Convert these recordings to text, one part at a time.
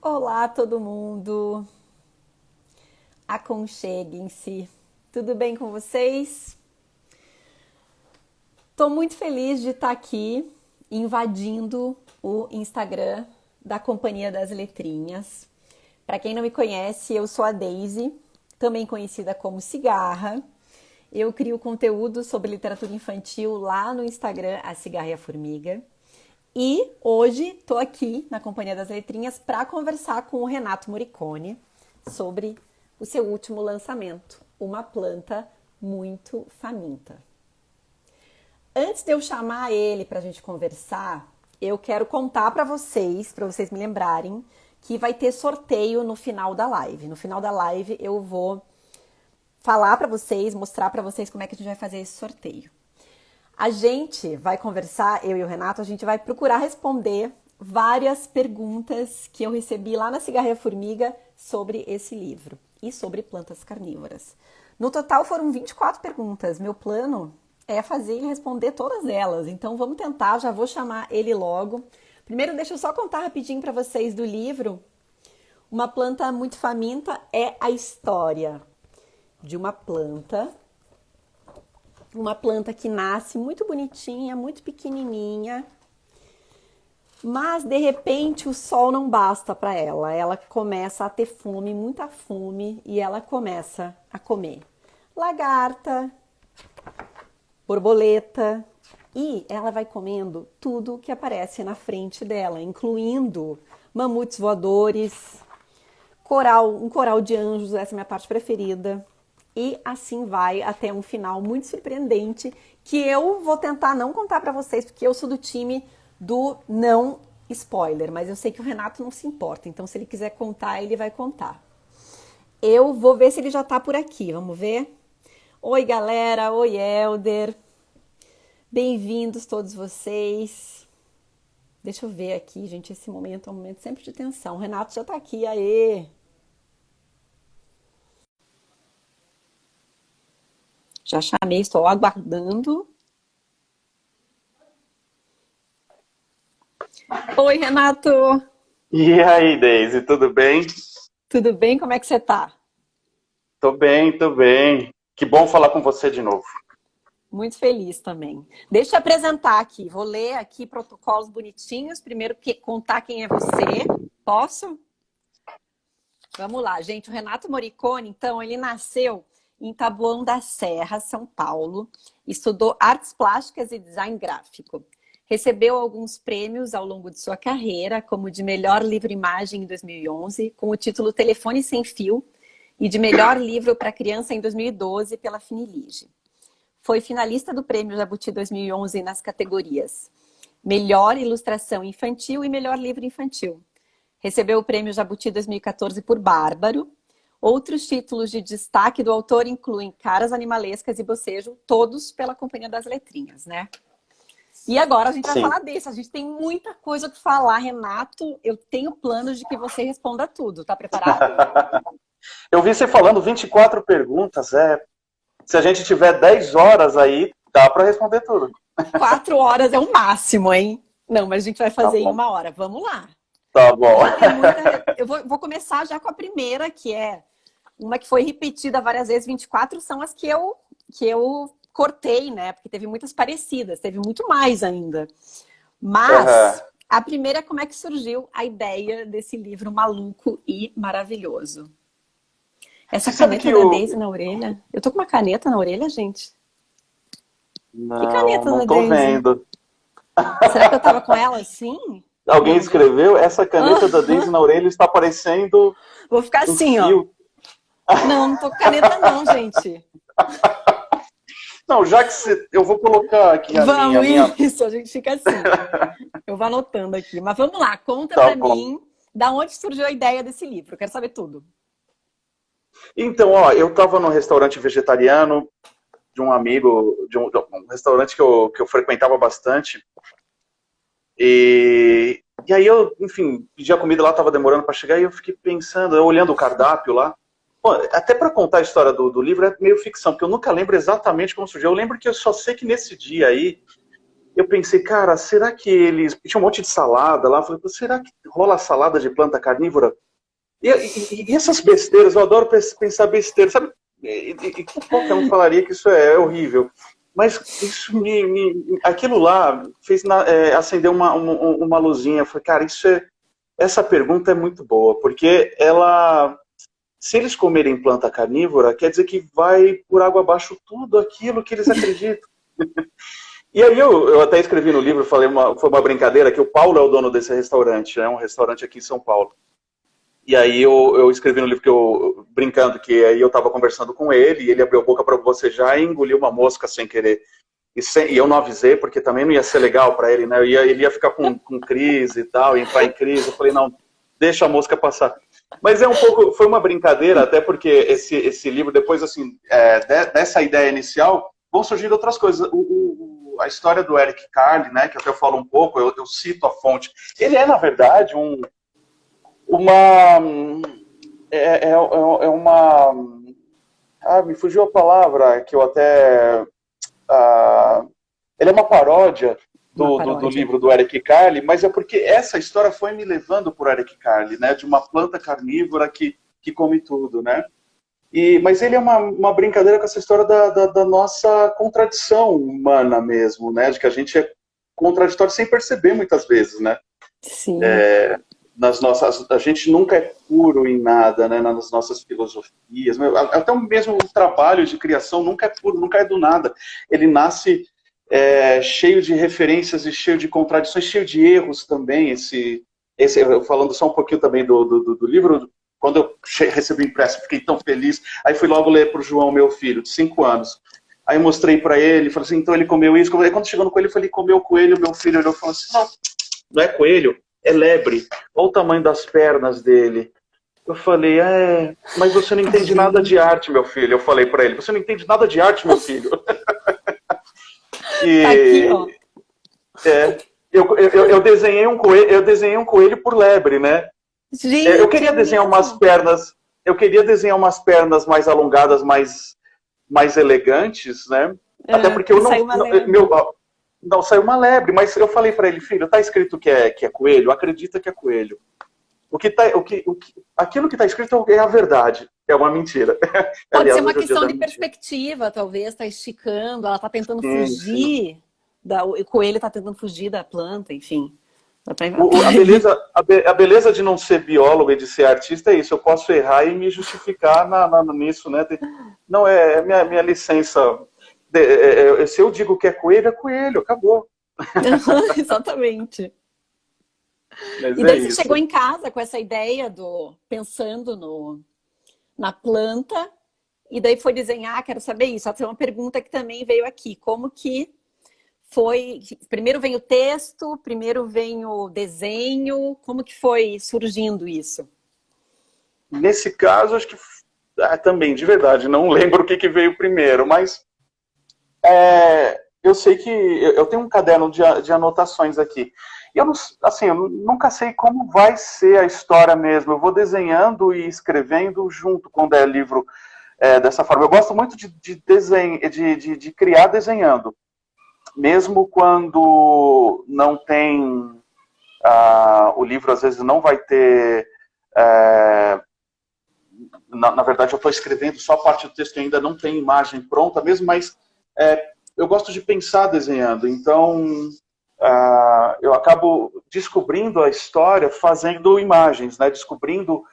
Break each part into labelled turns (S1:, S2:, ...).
S1: Olá, todo mundo! Aconcheguem-se. Tudo bem com vocês? Estou muito feliz de estar aqui invadindo o Instagram da Companhia das Letrinhas. Para quem não me conhece, eu sou a Daisy, também conhecida como Cigarra. Eu crio conteúdo sobre literatura infantil lá no Instagram, A Cigarra e a Formiga. E hoje estou aqui na Companhia das Letrinhas para conversar com o Renato Morricone sobre o seu último lançamento, Uma Planta Muito Faminta. Antes de eu chamar ele para a gente conversar, eu quero contar para vocês me lembrarem, que vai ter sorteio no final da live. No final da live eu vou falar para vocês, mostrar para vocês como é que a gente vai fazer esse sorteio. A gente vai conversar, eu e o Renato, a gente vai procurar responder várias perguntas que eu recebi lá na Cigarra e a Formiga sobre esse livro e sobre plantas carnívoras. No total foram 24 perguntas. Meu plano é fazer ele responder todas elas, então vamos tentar, já vou chamar ele logo. Primeiro, deixa eu só contar rapidinho para vocês do livro. Uma Planta Muito Faminta é a história de uma planta que nasce muito bonitinha, muito pequenininha, mas de repente o sol não basta para ela. Ela começa a ter fome, muita fome, e ela começa a comer lagarta, borboleta, e ela vai comendo tudo que aparece na frente dela, incluindo mamutes voadores, um coral de anjos, essa é a minha parte preferida. E assim vai até um final muito surpreendente, que eu vou tentar não contar para vocês, porque eu sou do time do não spoiler, mas eu sei que o Renato não se importa, então se ele quiser contar, ele vai contar. Eu vou ver se ele já tá por aqui, vamos ver? Oi, galera, oi, Helder. Bem-vindos todos vocês. Deixa eu ver aqui, gente, esse momento é um momento sempre de tensão. O Renato já tá aqui, aê! Já chamei, estou aguardando. Oi, Renato!
S2: E aí, Deise, tudo bem?
S1: Tudo bem? Como é que você tá?
S2: Tô bem, tô bem. Que bom falar com você de novo.
S1: Muito feliz também. Deixa eu apresentar aqui. Vou ler aqui protocolos bonitinhos. Primeiro, contar quem é você. Posso? Vamos lá, gente. O Renato Morricone, então, ele nasceu em Taboão da Serra, São Paulo. Estudou artes plásticas e design gráfico. Recebeu alguns prêmios ao longo de sua carreira, como de melhor livro-imagem em 2011, com o título Telefone Sem Fio, e de melhor livro para criança em 2012 pela Finilige. Foi finalista do Prêmio Jabuti 2011 nas categorias Melhor Ilustração Infantil e Melhor Livro Infantil. Recebeu o Prêmio Jabuti 2014 por Bárbaro. Outros títulos de destaque do autor incluem Caras Animalescas e Bocejo, todos pela Companhia das Letrinhas, né? E agora a gente vai
S2: Sim.
S1: falar desse. A gente tem muita coisa para falar, Renato. Eu tenho planos de que você responda tudo. Tá preparado?
S2: Eu vi você falando 24 perguntas. Se a gente tiver 10 horas aí, dá para responder tudo.
S1: 4 horas é o máximo, hein? Não, mas a gente vai
S2: Tá
S1: fazer em
S2: bom.
S1: 1 hora. Vamos lá.
S2: Tá bom.
S1: Eu vou começar já com a primeira, que é uma que foi repetida várias vezes. 24 são as que eu cortei, né? Porque teve muitas parecidas, teve muito mais ainda.
S2: Aham.
S1: Mas a primeira é como é que surgiu a ideia desse livro maluco e maravilhoso. Essa
S2: Você sabe
S1: caneta
S2: que
S1: da
S2: o...
S1: Daisy na orelha? Eu tô com uma caneta na orelha, gente? Que
S2: Não,
S1: caneta
S2: não
S1: da
S2: tô
S1: Daisy?
S2: vendo.
S1: Será que eu tava com ela assim?
S2: Alguém
S1: Não,
S2: escreveu, essa caneta da
S1: Ah,
S2: Daisy na orelha está parecendo
S1: vou ficar
S2: um
S1: assim, ó.
S2: fio.
S1: Não, não tô com caneta não, gente.
S2: Não, já que você... Eu vou colocar aqui
S1: Vamos,
S2: a minha...
S1: isso, a gente fica assim. Eu vou anotando aqui. Mas vamos lá, conta
S2: Tá
S1: pra
S2: bom.
S1: mim da onde surgiu a ideia desse livro. Eu quero saber tudo.
S2: Então, ó, eu estava num restaurante vegetariano de um amigo, de um restaurante que eu frequentava bastante. E aí eu, enfim, pedi a comida lá, estava demorando para chegar, e eu fiquei pensando, eu olhando o cardápio lá. Pô, até para contar a história do livro é meio ficção, porque eu nunca lembro exatamente como surgiu. Eu lembro que eu só sei que nesse dia aí eu pensei, cara, será que eles... Tinha um monte de salada lá, eu falei, será que rola salada de planta carnívora? E essas besteiras, eu adoro pensar besteira, sabe? Qualquer um falaria que isso é horrível. Mas isso aquilo lá fez acender uma luzinha. Eu falei, cara, essa pergunta é muito boa, porque ela, se eles comerem planta carnívora, quer dizer que vai por água abaixo tudo aquilo que eles acreditam. E aí eu até escrevi no livro, foi uma brincadeira, que o Paulo é o dono desse restaurante, é um restaurante aqui em São Paulo. E aí eu escrevi no livro brincando, que aí eu estava conversando com ele, e ele abriu a boca para bocejar e engoliu uma mosca sem querer. E eu não avisei, porque também não ia ser legal para ele, né? Ele ia ficar com crise e tal, ia entrar em crise. Eu falei, não, deixa a mosca passar. Mas foi uma brincadeira, até porque esse livro, depois assim, dessa ideia inicial, vão surgir outras coisas. A história do Eric Carle, né, que até eu falo um pouco, eu cito a fonte. Ele na verdade, uma... me fugiu a palavra que eu até... ele é uma paródia do livro do Eric Carle, mas é porque essa história foi me levando por Eric Carle, né, de uma planta carnívora que come tudo, né? Mas ele é uma brincadeira com essa história da nossa contradição humana mesmo, né? De que a gente é contraditório sem perceber muitas vezes, né?
S1: Sim.
S2: A gente nunca é puro em nada, né? Nas nossas filosofias. Até o mesmo trabalho de criação nunca é puro, nunca é do nada. Ele nasce cheio de referências e cheio de contradições, cheio de erros também. Falando só um pouquinho também do livro, quando eu recebi o impresso, fiquei tão feliz. Aí fui logo ler para o João, meu filho, de 5 anos. Aí eu mostrei para ele, falei assim, então ele comeu isso. Aí quando chegou no coelho, eu falei, comeu coelho. Meu filho olhou e falou assim, não é coelho, é lebre. Olha o tamanho das pernas dele. Eu falei, mas você não entende nada de arte, meu filho. Eu falei para ele, você não entende nada de arte, meu filho.
S1: Tá aqui, ó.
S2: Eu desenhei um coelho por lebre, né?
S1: Gente,
S2: eu queria desenhar umas pernas mais alongadas, mais elegantes, né? Até porque eu não saiu uma lebre, mas eu falei para ele, filho, tá escrito que é coelho, acredita que é coelho. Aquilo que está escrito é a verdade, é uma mentira.
S1: Pode ser uma questão de perspectiva, talvez, está esticando, ela está tentando fugir, o coelho está tentando fugir da planta, enfim.
S2: A beleza de não ser biólogo e de ser artista é isso, eu posso errar e me justificar nisso, né? Não, é minha licença. Se eu digo que é coelho, acabou.
S1: Exatamente. Mas e daí você chegou em casa com essa ideia pensando na planta, e daí foi desenhar, quero saber isso. Essa é uma pergunta que também veio aqui. Como que foi? Primeiro vem o texto, primeiro vem o desenho, como que foi surgindo isso?
S2: Nesse caso, acho que também, de verdade, não lembro o que veio primeiro, mas eu sei que eu tenho um caderno de anotações aqui. E eu nunca sei como vai ser a história mesmo. Eu vou desenhando e escrevendo junto quando é livro dessa forma. Eu gosto muito de criar desenhando. Mesmo quando não tem... o livro, às vezes, não vai ter... na verdade, eu estou escrevendo só a parte do texto e ainda não tem imagem pronta mesmo, mas eu gosto de pensar desenhando. Então... eu acabo descobrindo a história fazendo imagens, né? Descobrindo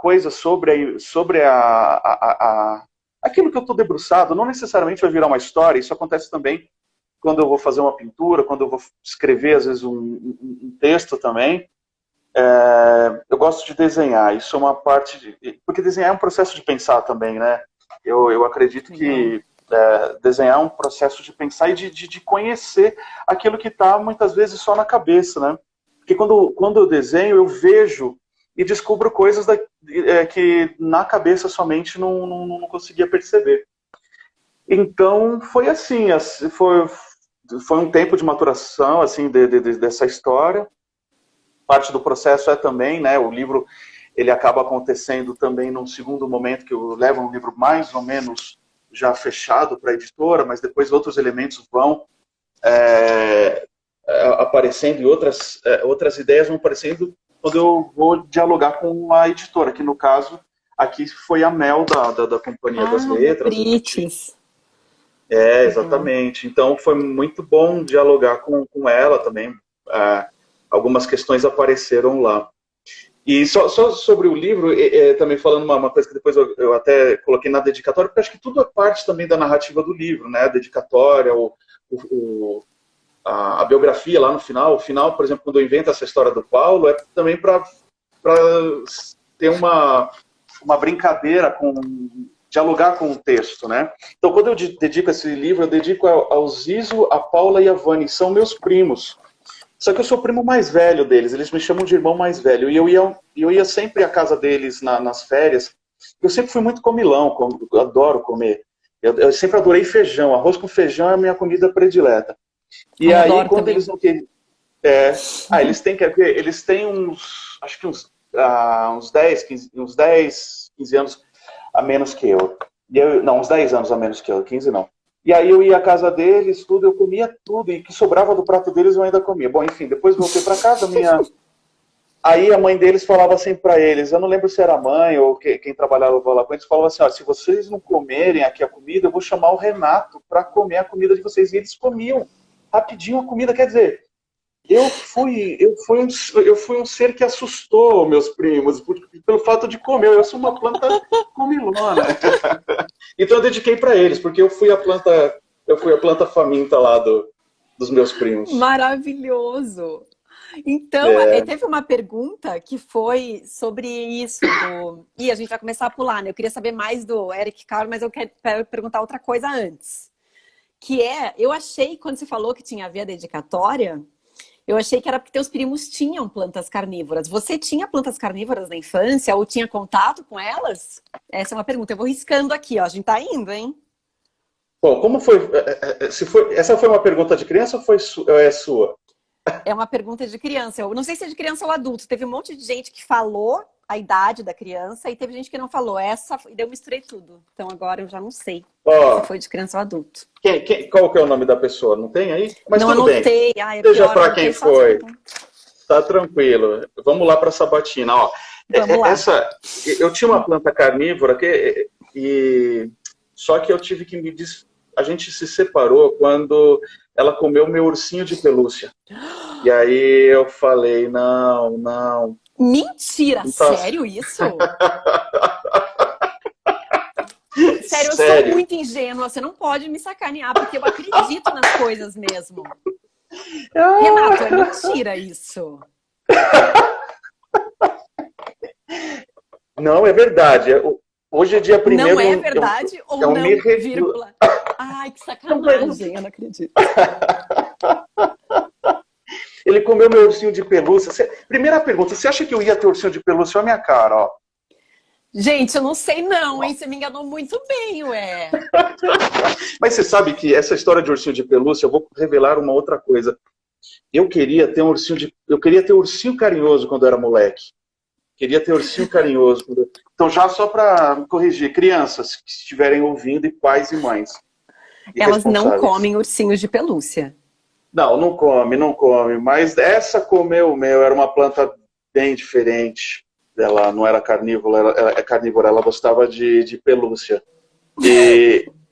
S2: coisas sobre aquilo que eu estou debruçado. Não necessariamente vai virar uma história, isso acontece também quando eu vou fazer uma pintura, quando eu vou escrever, às vezes, um texto também. Eu gosto de desenhar, isso é uma parte... Porque desenhar é um processo de pensar também, né? Eu acredito que... desenhar é um processo de pensar e de conhecer aquilo que está muitas vezes só na cabeça, né? Porque quando eu desenho, eu vejo e descubro coisas que na cabeça somente não conseguia perceber. Então foi assim, foi um tempo de maturação assim dessa história. Parte do processo também, né? O livro ele acaba acontecendo também num segundo momento que eu levo um livro mais ou menos já fechado para a editora, mas depois outros elementos vão aparecendo e outras ideias vão aparecendo quando eu vou dialogar com a editora, que no caso, aqui foi a Mel da Companhia das Letras.
S1: Prites. Uhum.
S2: Exatamente. Então foi muito bom dialogar com ela também. Algumas questões apareceram lá. E só sobre o livro, também falando uma coisa que depois eu até coloquei na dedicatória, porque acho que tudo é parte também da narrativa do livro, né? A dedicatória, a biografia lá no final. O final, por exemplo, quando eu invento essa história do Paulo, é também para ter uma brincadeira dialogar com o texto, né? Então, quando eu dedico esse livro, eu dedico ao Zizo, a Paula e a Vani, são meus primos. Só que eu sou o primo mais velho deles, eles me chamam de irmão mais velho. E eu ia sempre à casa deles nas férias. Eu sempre fui muito comilão, eu adoro comer. Eu sempre adorei feijão, arroz com feijão é a minha comida predileta. E
S1: Ai,
S2: aí,
S1: adoro
S2: quando
S1: também.
S2: eles não querem... eles têm acho que uns 10, 15 anos a menos que eu. Não, uns 10 anos a menos que eu, 15 não. E aí eu ia à casa deles, tudo, eu comia tudo, e que sobrava do prato deles eu ainda comia. Bom, enfim, depois voltei para casa, aí a mãe deles falava assim para eles, eu não lembro se era a mãe ou quem trabalhava lá com eles, falava assim, ó, se vocês não comerem aqui a comida, eu vou chamar o Renato para comer a comida de vocês. E eles comiam rapidinho a comida, quer dizer, eu fui um ser que assustou meus primos, pelo fato de comer. Eu sou uma planta comilona. Então eu dediquei para eles, porque eu fui a planta faminta lá dos meus primos.
S1: Maravilhoso! Então, teve uma pergunta que foi sobre isso a gente vai começar a pular, né? Eu queria saber mais do Eric Carle, mas eu quero perguntar outra coisa antes. Eu achei, quando você falou que tinha a ver a dedicatória, eu achei que era porque teus primos tinham plantas carnívoras. Você tinha plantas carnívoras na infância ou tinha contato com elas? Essa é uma pergunta. Eu vou riscando aqui, ó. A gente tá indo, hein?
S2: Bom, como foi? Essa foi uma pergunta de criança ou é sua?
S1: É uma pergunta de criança. Eu não sei se é de criança ou adulto. Teve um monte de gente que falou a idade da criança e teve gente que não falou. E eu misturei tudo. Então agora eu já não sei se foi de criança ou adulto.
S2: Qual que é o nome da pessoa? Não tem aí? Mas
S1: não
S2: tudo
S1: anotei.
S2: bem.
S1: É
S2: Seja
S1: pior,
S2: para quem foi. Tá tranquilo. Vamos lá para a sabatina. Ó,
S1: Vamos lá.
S2: Eu tinha uma planta carnívora só que eu tive que a gente se separou quando ela comeu meu ursinho de pelúcia. E aí eu falei, não.
S1: Mentira,
S2: Então,
S1: sério isso? Sério, eu sou muito ingênua, você não pode me sacanear, porque eu acredito nas coisas mesmo. Renato, é mentira isso.
S2: Não, é verdade. Hoje é dia 1º.
S1: Não é verdade ou não, vírgula? Ai, que sacanagem, eu não acredito.
S2: Ele comeu meu ursinho de pelúcia. Primeira pergunta, você acha que eu ia ter ursinho de pelúcia? Olha a minha cara, ó.
S1: Gente, eu não sei não, hein? Você me enganou muito bem, ué.
S2: Mas você sabe que essa história de ursinho de pelúcia, eu vou revelar uma outra coisa. Eu queria ter ursinho carinhoso quando eu era moleque. Queria ter ursinho carinhoso. Então, já só para me corrigir, crianças que estiverem ouvindo, e pais e mães.
S1: Elas não comem ursinhos de pelúcia.
S2: Não come. Mas essa comeu o meu, era uma planta bem diferente. Ela não era carnívora, ela gostava de pelúcia.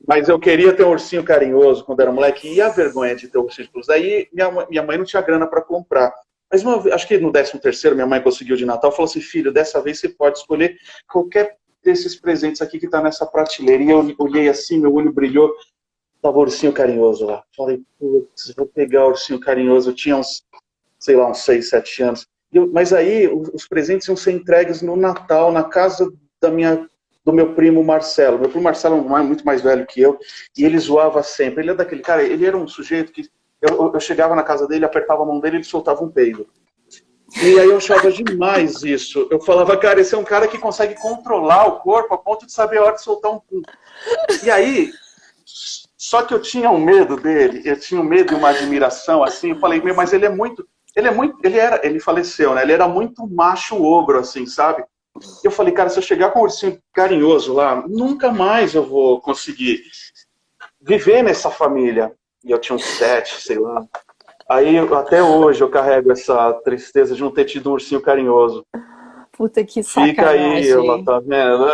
S2: Mas eu queria ter um ursinho carinhoso quando era moleque, e a vergonha de ter um ursinho de pelúcia. Daí minha mãe não tinha grana para comprar. Mas acho que no 13º minha mãe conseguiu de Natal, falou assim, filho, dessa vez você pode escolher qualquer desses presentes aqui que está nessa prateleira. E eu olhei assim, meu olho brilhou, tava o ursinho carinhoso lá. Falei, putz, vou pegar o ursinho carinhoso. Eu tinha uns 6, 7 anos. Mas aí os presentes iam ser entregues no Natal, na casa do meu primo Marcelo. Meu primo Marcelo é muito mais velho que eu, e ele zoava sempre. Ele é daquele cara, ele era um sujeito que eu chegava na casa dele, apertava a mão dele e ele soltava um peido. E aí eu achava demais isso. Eu falava, cara, esse é um cara que consegue controlar o corpo a ponto de saber a hora de soltar um pum. E aí, só que eu tinha um medo dele, eu tinha um medo e uma admiração, assim, eu falei, mas ele faleceu, né? Ele era muito macho ogro, assim, sabe? Eu falei, cara, se eu chegar com um ursinho carinhoso lá, nunca mais eu vou conseguir viver nessa família. E eu tinha uns 7, sei lá. Aí, até hoje, eu carrego essa tristeza de não ter tido um ursinho carinhoso.
S1: Puta que
S2: Fica aí, ó,
S1: sacanagem.
S2: tá vendo?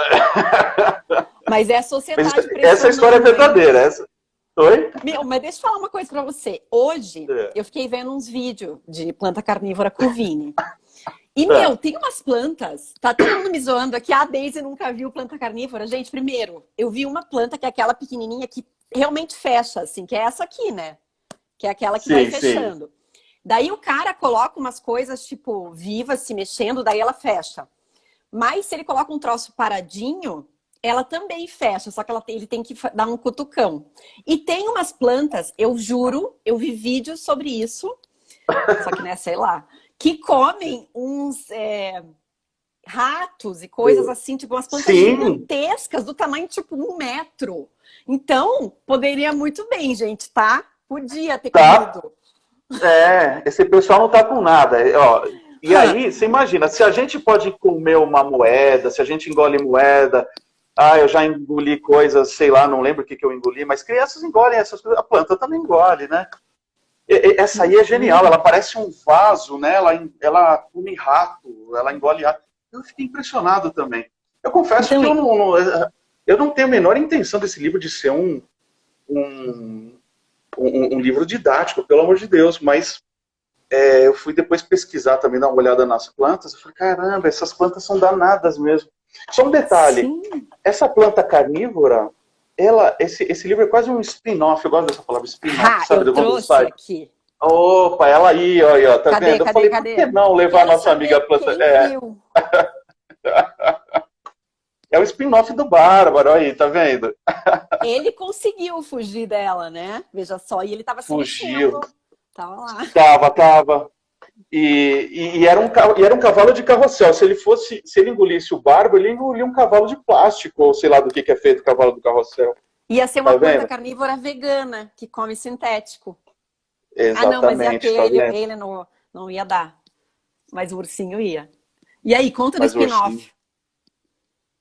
S1: Mas é a
S2: Mas
S1: sociedade
S2: essa história é
S1: pressionando, hein?
S2: verdadeira. Essa... Oi?
S1: Meu, mas deixa eu falar uma coisa pra você. Hoje,
S2: É.
S1: eu fiquei vendo uns vídeos de planta carnívora com o Vini. E, meu,
S2: É.
S1: tem umas plantas. Tá todo mundo me zoando aqui. A Daisy nunca viu planta carnívora. Gente, primeiro, eu vi uma planta que é aquela pequenininha que realmente fecha, assim, que é essa aqui, né? Que é aquela que vai
S2: Sim, sim.
S1: fechando. Daí o cara coloca umas coisas, tipo, vivas se mexendo, daí ela fecha. Mas se ele coloca um troço paradinho, ela também fecha, só que ele tem que dar um cutucão. E tem umas plantas, eu juro, eu vi vídeos sobre isso, só que, né, sei lá, que comem uns ratos e coisas assim, tipo umas plantas
S2: Sim,
S1: gigantescas, do tamanho tipo 1 metro. Então, poderia muito bem, gente, tá? Podia ter
S2: tá.
S1: comido.
S2: Esse pessoal não tá com nada. Ó, e aí, você imagina, se a gente pode comer uma moeda, se a gente engole moeda, eu já engoli coisas, sei lá, não lembro o que eu engoli, mas crianças engolem essas coisas, a planta também engole, né? Essa aí é genial, ela parece um vaso, né? Ela come rato, ela engole rato. Eu fiquei impressionado também. Eu confesso
S1: Então,
S2: que eu não tenho a menor intenção desse livro de ser um, um livro didático, pelo amor de Deus, mas eu fui depois pesquisar também, dar uma olhada nas plantas, eu falei, caramba, essas plantas são danadas mesmo. Só um detalhe,
S1: sim.
S2: essa planta carnívora, esse livro é quase um spin-off, eu gosto dessa palavra spin-off,
S1: Ah,
S2: sabe,
S1: eu
S2: de quando
S1: trouxe
S2: sai.
S1: aqui.
S2: Opa, ela aí, ó, tá
S1: Cadê,
S2: vendo? Eu
S1: cadê,
S2: falei, por que
S1: cadê?
S2: não levar a
S1: Quero
S2: nossa amiga
S1: saber
S2: planta...
S1: quem viu.
S2: É o spin-off do Bárbaro, aí, tá vendo?
S1: Ele conseguiu fugir dela, né? Veja só, e ele tava se
S2: Fugiu.
S1: mexendo. Tava lá.
S2: Tava. E era um cavalo de carrossel. Se ele engolisse o barbo, ele engolia um cavalo de plástico, ou sei lá do que é feito o cavalo do carrossel.
S1: Ia ser
S2: Tá
S1: uma planta
S2: vendo?
S1: carnívora vegana, que come sintético. Ah, não, mas ia ter,
S2: Exatamente, tá vendo?
S1: ele não ia dar. Mas o ursinho ia. E aí, conta do
S2: Mas o ursinho.
S1: spin-off.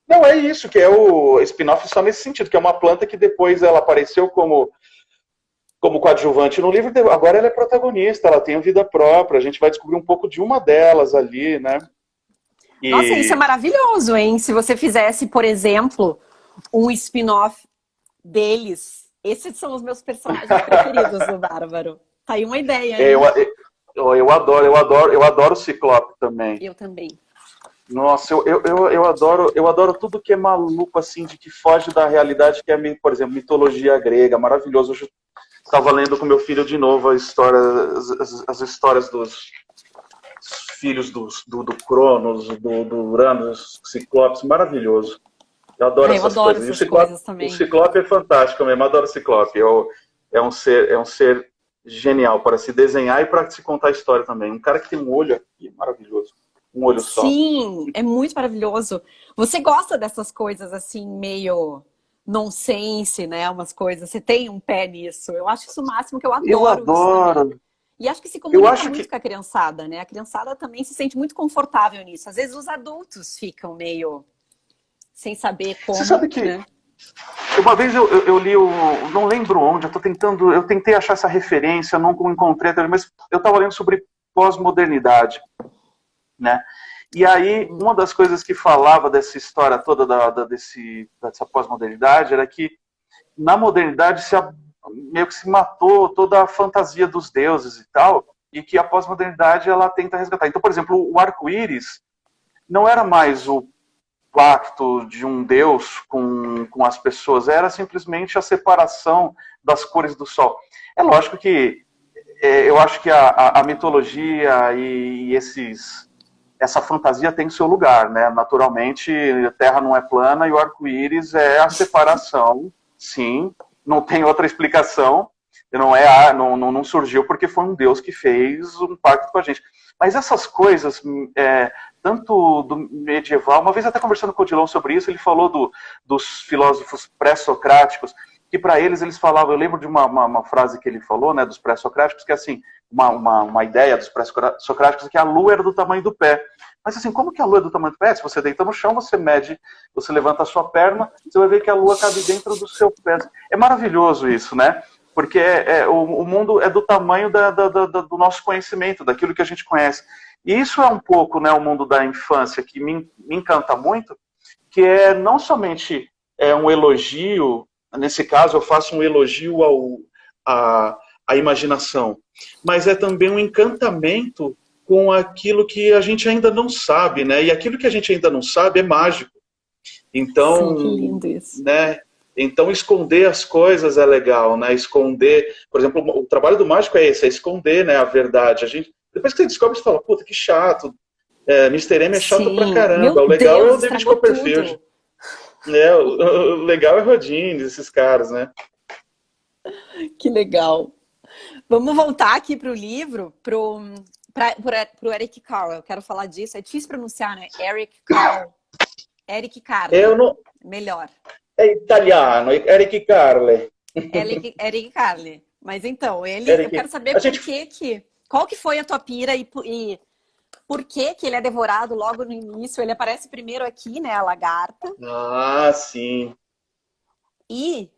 S2: Não, é isso, que é o spin-off só nesse sentido, que é uma planta que depois ela apareceu como coadjuvante no livro, agora ela é protagonista, ela tem vida própria, a gente vai descobrir um pouco de uma delas ali, né?
S1: Nossa, isso é
S2: E,
S1: maravilhoso, hein? Se você fizesse, por exemplo, um spin-off deles. Esses são os meus personagens preferidos do Bárbaro. Tá aí uma ideia,
S2: eu,
S1: hein?
S2: eu adoro o Ciclope também.
S1: Eu também.
S2: Nossa, eu adoro tudo que é maluco, assim, de que foge da realidade, que é, por exemplo, mitologia grega, maravilhoso. Eu estava lendo com meu filho de novo a história, as histórias dos filhos do Cronos, do Uranus, Ciclopes, maravilhoso. Eu adoro
S1: Eu
S2: essas
S1: adoro
S2: coisas. E
S1: essas coisas
S2: O
S1: também.
S2: Ciclope é fantástico mesmo, eu adoro o Ciclope. É um ser genial para se desenhar e para se contar a história também. Um cara que tem um olho aqui, maravilhoso. Um olho só.
S1: Sim, é muito maravilhoso. Você gosta dessas coisas assim, meio nonsense, né? Umas coisas. Você tem um pé nisso. Eu acho isso o máximo, que eu
S2: Eu
S1: adoro isso também.
S2: adoro.
S1: E acho que se
S2: Eu
S1: comunica
S2: acho
S1: muito
S2: que.
S1: com a criançada, né? A criançada também se sente muito confortável nisso. Às vezes os adultos ficam meio sem saber
S2: Você sabe
S1: como,
S2: que
S1: né?
S2: uma vez eu li o. Não lembro onde, eu tentei achar essa referência, não encontrei, mas eu estava lendo sobre pós-modernidade, né? E aí, uma das coisas que falava dessa história toda dessa pós-modernidade era que na modernidade meio que se matou toda a fantasia dos deuses e tal, e que a pós-modernidade ela tenta resgatar. Então, por exemplo, o arco-íris não era mais o pacto de um deus com as pessoas, era simplesmente a separação das cores do sol. É lógico que eu acho que a mitologia e essa fantasia tem seu lugar, né? Naturalmente, a Terra não é plana e o arco-íris é a separação, sim, não tem outra explicação, não surgiu porque foi um Deus que fez um pacto com a gente. Mas essas coisas, tanto do medieval, uma vez até conversando com o Odilon sobre isso, ele falou dos filósofos pré-socráticos, que para eles falavam, eu lembro de uma frase que ele falou, né, dos pré-socráticos, que é assim, uma ideia dos pré-socráticos, que a lua era do tamanho do pé. Mas assim, como que a lua é do tamanho do pé? Se você deita no chão, você mede, você levanta a sua perna, você vai ver que a lua cabe dentro do seu pé. É maravilhoso isso, né? porque o mundo é do tamanho do nosso conhecimento, daquilo que a gente conhece. E isso é um pouco, né, o mundo da infância que me encanta muito, que é não somente um elogio, nesse caso eu faço um elogio à imaginação, mas é também um encantamento com aquilo que a gente ainda não sabe, né? E aquilo que a gente ainda não sabe é mágico. Então,
S1: Sim, que lindo isso.
S2: né? Então, esconder as coisas é legal, né? Esconder, por exemplo, o trabalho do mágico é esse, é esconder, né, a verdade. Depois que você descobre, você fala, puta, que chato. Mr. M é chato pra
S1: Sim,
S2: caramba.
S1: meu
S2: O legal é
S1: Deus,
S2: o David
S1: estragou
S2: Copperfield.
S1: tudo.
S2: O legal é o Rodin, esses caras, né?
S1: Que legal. Vamos voltar aqui para o livro, pro Eric Carle. Eu quero falar disso. É difícil pronunciar, né? Eric Carle. Eric
S2: Eu
S1: Carle.
S2: não...
S1: Melhor.
S2: É italiano, Eric Carle.
S1: Eric Carle. Mas então, eu quero
S2: Eric...
S1: saber
S2: A gente...
S1: qual que foi a tua pira e por que ele é devorado logo no início. Ele aparece primeiro aqui, né? A lagarta.
S2: Ah, sim.
S1: E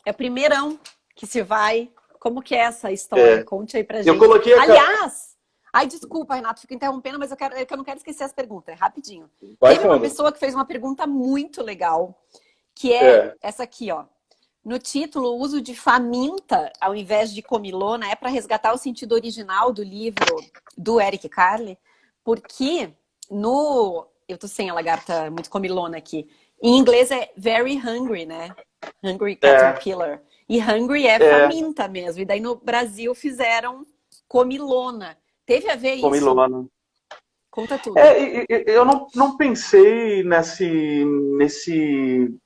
S1: é o primeirão que se vai. Como que é essa história?
S2: É.
S1: Conte aí pra
S2: Eu
S1: gente.
S2: coloquei
S1: Aliás, ai, desculpa, Renato, fico interrompendo, mas eu não quero esquecer as perguntas, é rapidinho.
S2: Vai
S1: Teve uma
S2: fundo.
S1: pessoa que fez uma pergunta muito legal, que é essa aqui, ó. No título, o uso de faminta ao invés de comilona é para resgatar o sentido original do livro do Eric Carle, porque eu tô sem a lagarta muito comilona aqui. Em inglês é very hungry, né? Hungry caterpillar. E hungry é faminta mesmo. E daí no Brasil fizeram comilona. Teve a ver isso?
S2: Comilona.
S1: Conta tudo.
S2: Eu não pensei nesse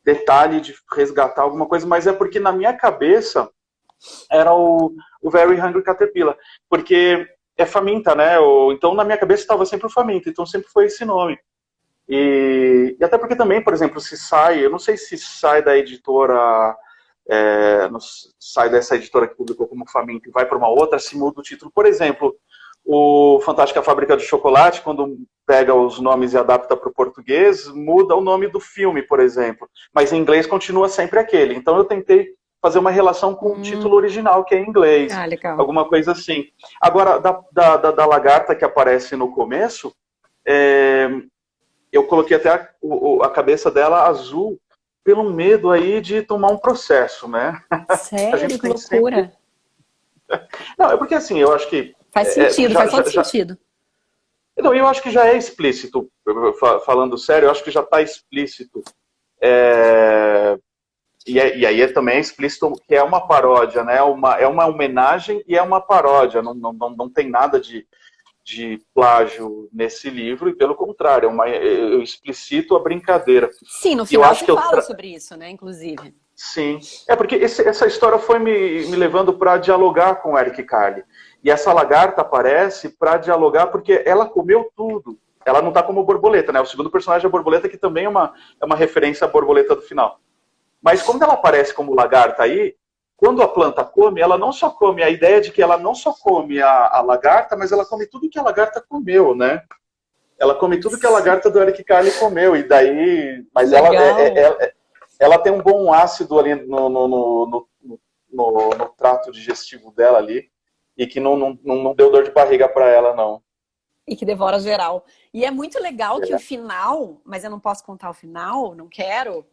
S2: detalhe de resgatar alguma coisa, mas é porque na minha cabeça era o Very Hungry Caterpillar, porque é faminta, né? Então na minha cabeça estava sempre o faminta, então sempre foi esse nome. E até porque também, por exemplo, se sai, eu não sei se sai da editora, sai dessa editora que publicou como faminta e vai para uma outra, se muda o título. Por exemplo, o Fantástica Fábrica de Chocolate, quando pega os nomes e adapta para o português, muda o nome do filme, por exemplo. Mas em inglês continua sempre aquele. Então eu tentei fazer uma relação com o título original, que é em inglês.
S1: Ah, legal.
S2: Alguma coisa assim. Agora, da lagarta que aparece no começo, eu coloquei até a cabeça dela azul pelo medo aí de tomar um processo, né?
S1: Sério? Que loucura.
S2: Sempre... Não, é porque assim, eu acho que
S1: faz sentido, faz todo sentido.
S2: Não, eu acho que já é explícito, falando sério, eu acho que já está explícito. E aí também é explícito que é uma paródia, né? É uma homenagem e é uma paródia, não tem nada de plágio nesse livro, e pelo contrário, eu explicito a brincadeira.
S1: Sim, no final você fala sobre isso, né, inclusive.
S2: Sim, porque essa história foi me levando para dialogar com o Eric Carle. E essa lagarta aparece para dialogar porque ela comeu tudo. Ela não está como borboleta, né? O segundo personagem é a borboleta, que também é uma referência à borboleta do final. Mas quando ela aparece como lagarta aí, quando a planta come, ela não só come, a ideia de que ela não só come a lagarta, mas ela come tudo que a lagarta comeu, né? Ela come tudo que a lagarta do Eric Carle comeu, e daí... Mas ela tem um bom ácido ali no trato digestivo dela ali, e que não deu dor de barriga para ela, não.
S1: E que devora geral. E é muito legal que o final, mas eu não posso contar o final, não quero,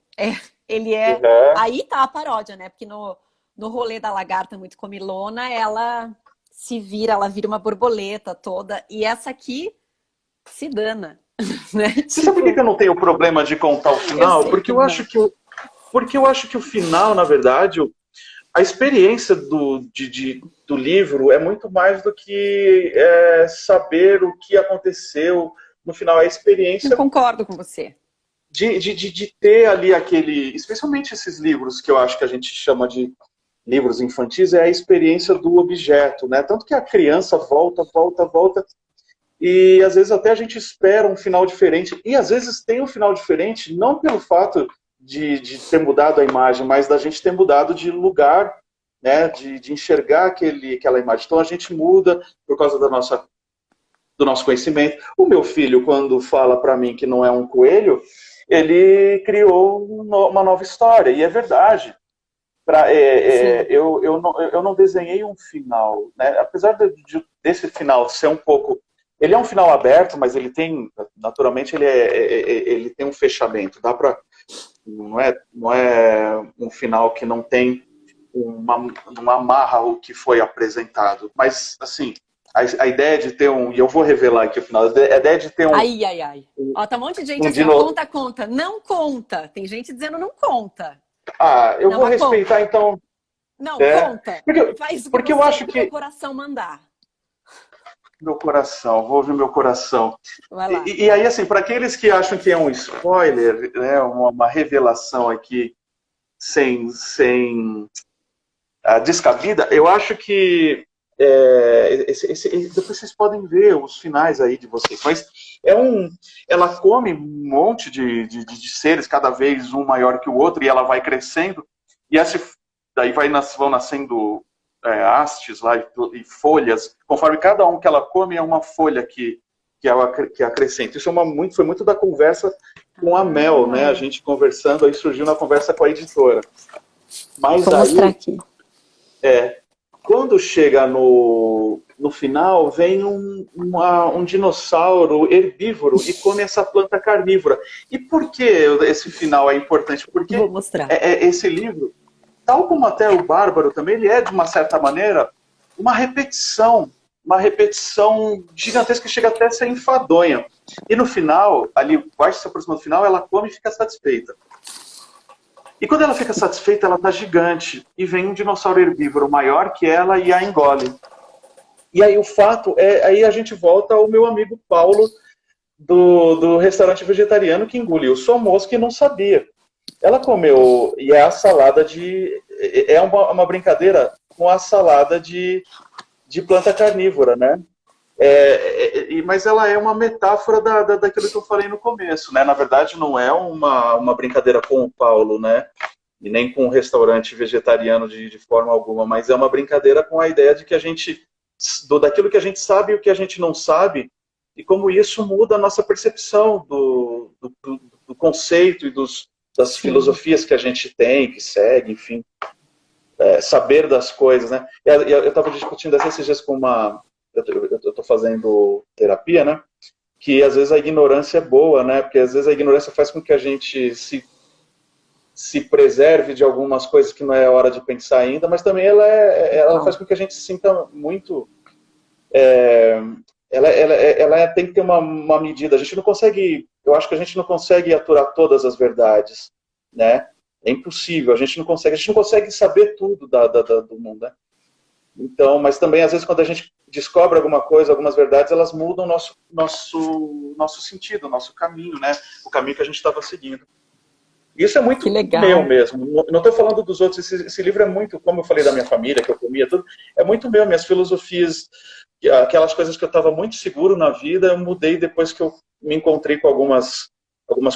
S1: aí tá a paródia, né? Porque no rolê da lagarta muito comilona, ela vira uma borboleta toda, e essa aqui se dana. Né?
S2: Você sabe por que eu não tenho problema de contar o final? Porque eu acho que o final, na verdade, a experiência do livro é muito mais do que saber o que aconteceu no final. A experiência...
S1: Eu concordo com você.
S2: De ter ali especialmente esses livros que eu acho que a gente chama de livros infantis, é a experiência do objeto, né? Tanto que a criança volta, e às vezes até a gente espera um final diferente, e às vezes tem um final diferente, não pelo fato de ter mudado a imagem, mas da gente ter mudado de lugar, né? De enxergar aquela imagem. Então a gente muda por causa do nosso conhecimento. O meu filho, quando fala para mim que não é um coelho, ele criou uma nova história, e é verdade.
S1: Sim.
S2: Eu não desenhei um final, né? Apesar desse final ser um pouco... Ele é um final aberto, mas ele tem, naturalmente, ele tem um fechamento. Não é um final que não tem não amarra o que foi apresentado. Mas, assim, a ideia de ter e eu vou revelar aqui o final, a ideia de ter
S1: Ai, ai, ai. Ó, tá um monte de gente assim, ó, conta, conta. Não conta. Tem gente dizendo não conta.
S2: Eu
S1: Não,
S2: vou
S1: mas
S2: respeitar,
S1: conta.
S2: então...
S1: Não,
S2: É,
S1: conta. Faz o que
S2: porque eu acho
S1: o teu
S2: que...
S1: coração mandar.
S2: Meu coração, vou ouvir meu coração.
S1: Vai lá.
S2: E aí, assim, para aqueles que acham que é um spoiler, né, uma revelação aqui sem descabida, eu acho que depois vocês podem ver os finais aí de vocês. Mas ela come um monte de seres, cada vez um maior que o outro, e ela vai crescendo, e daí vão nascendo hastes lá e folhas. Conforme cada um que ela come, é uma folha que acrescenta. Isso foi muito da conversa com a Mel, né? A gente conversando, aí surgiu na conversa com a editora. Mas
S1: vou mostrar aqui.
S2: Quando chega no final, vem um dinossauro herbívoro e come essa planta carnívora. E por que esse final é importante? Porque
S1: vou mostrar.
S2: Esse livro, tal como até o Bárbaro também, ele é, de uma certa maneira, uma repetição gigantesca que chega até a ser enfadonha. E no final, ali, quase se aproximando do final, ela come e fica satisfeita. E quando ela fica satisfeita, ela está gigante. E vem um dinossauro herbívoro maior que ela e a engole. E aí o fato aí a gente volta ao meu amigo Paulo do restaurante vegetariano que engoliu sua mosca e não sabia. Ela comeu, e é a salada é uma brincadeira com a salada de planta carnívora, né? Mas ela é uma metáfora daquilo que eu falei no começo, né? Na verdade, não é uma brincadeira com o Paulo, né? E nem com um restaurante vegetariano de forma alguma, mas é uma brincadeira com a ideia de que daquilo que a gente sabe e o que a gente não sabe, e como isso muda a nossa percepção do conceito e das filosofias que a gente tem, que segue, enfim. Saber das coisas, né? Eu estava discutindo esses dias com eu estou fazendo terapia, né? Que às vezes a ignorância é boa, né? Porque às vezes a ignorância faz com que a gente se preserve de algumas coisas que não é hora de pensar ainda, mas também ela faz com que a gente se sinta muito... ela tem que ter uma medida. A gente não consegue... Eu acho que a gente não consegue aturar todas as verdades, né? É impossível. A gente não consegue saber tudo do mundo, né? Então, mas também, às vezes, quando a gente descobre alguma coisa, algumas verdades, elas mudam nosso sentido, nosso caminho, né? O caminho que a gente estava seguindo. Isso é muito meu mesmo. Não estou falando dos outros. Esse livro é muito, como eu falei da minha família, que eu comia, tudo, é muito meu. Minhas filosofias, aquelas coisas que eu estava muito seguro na vida, eu mudei depois que eu me encontrei com algumas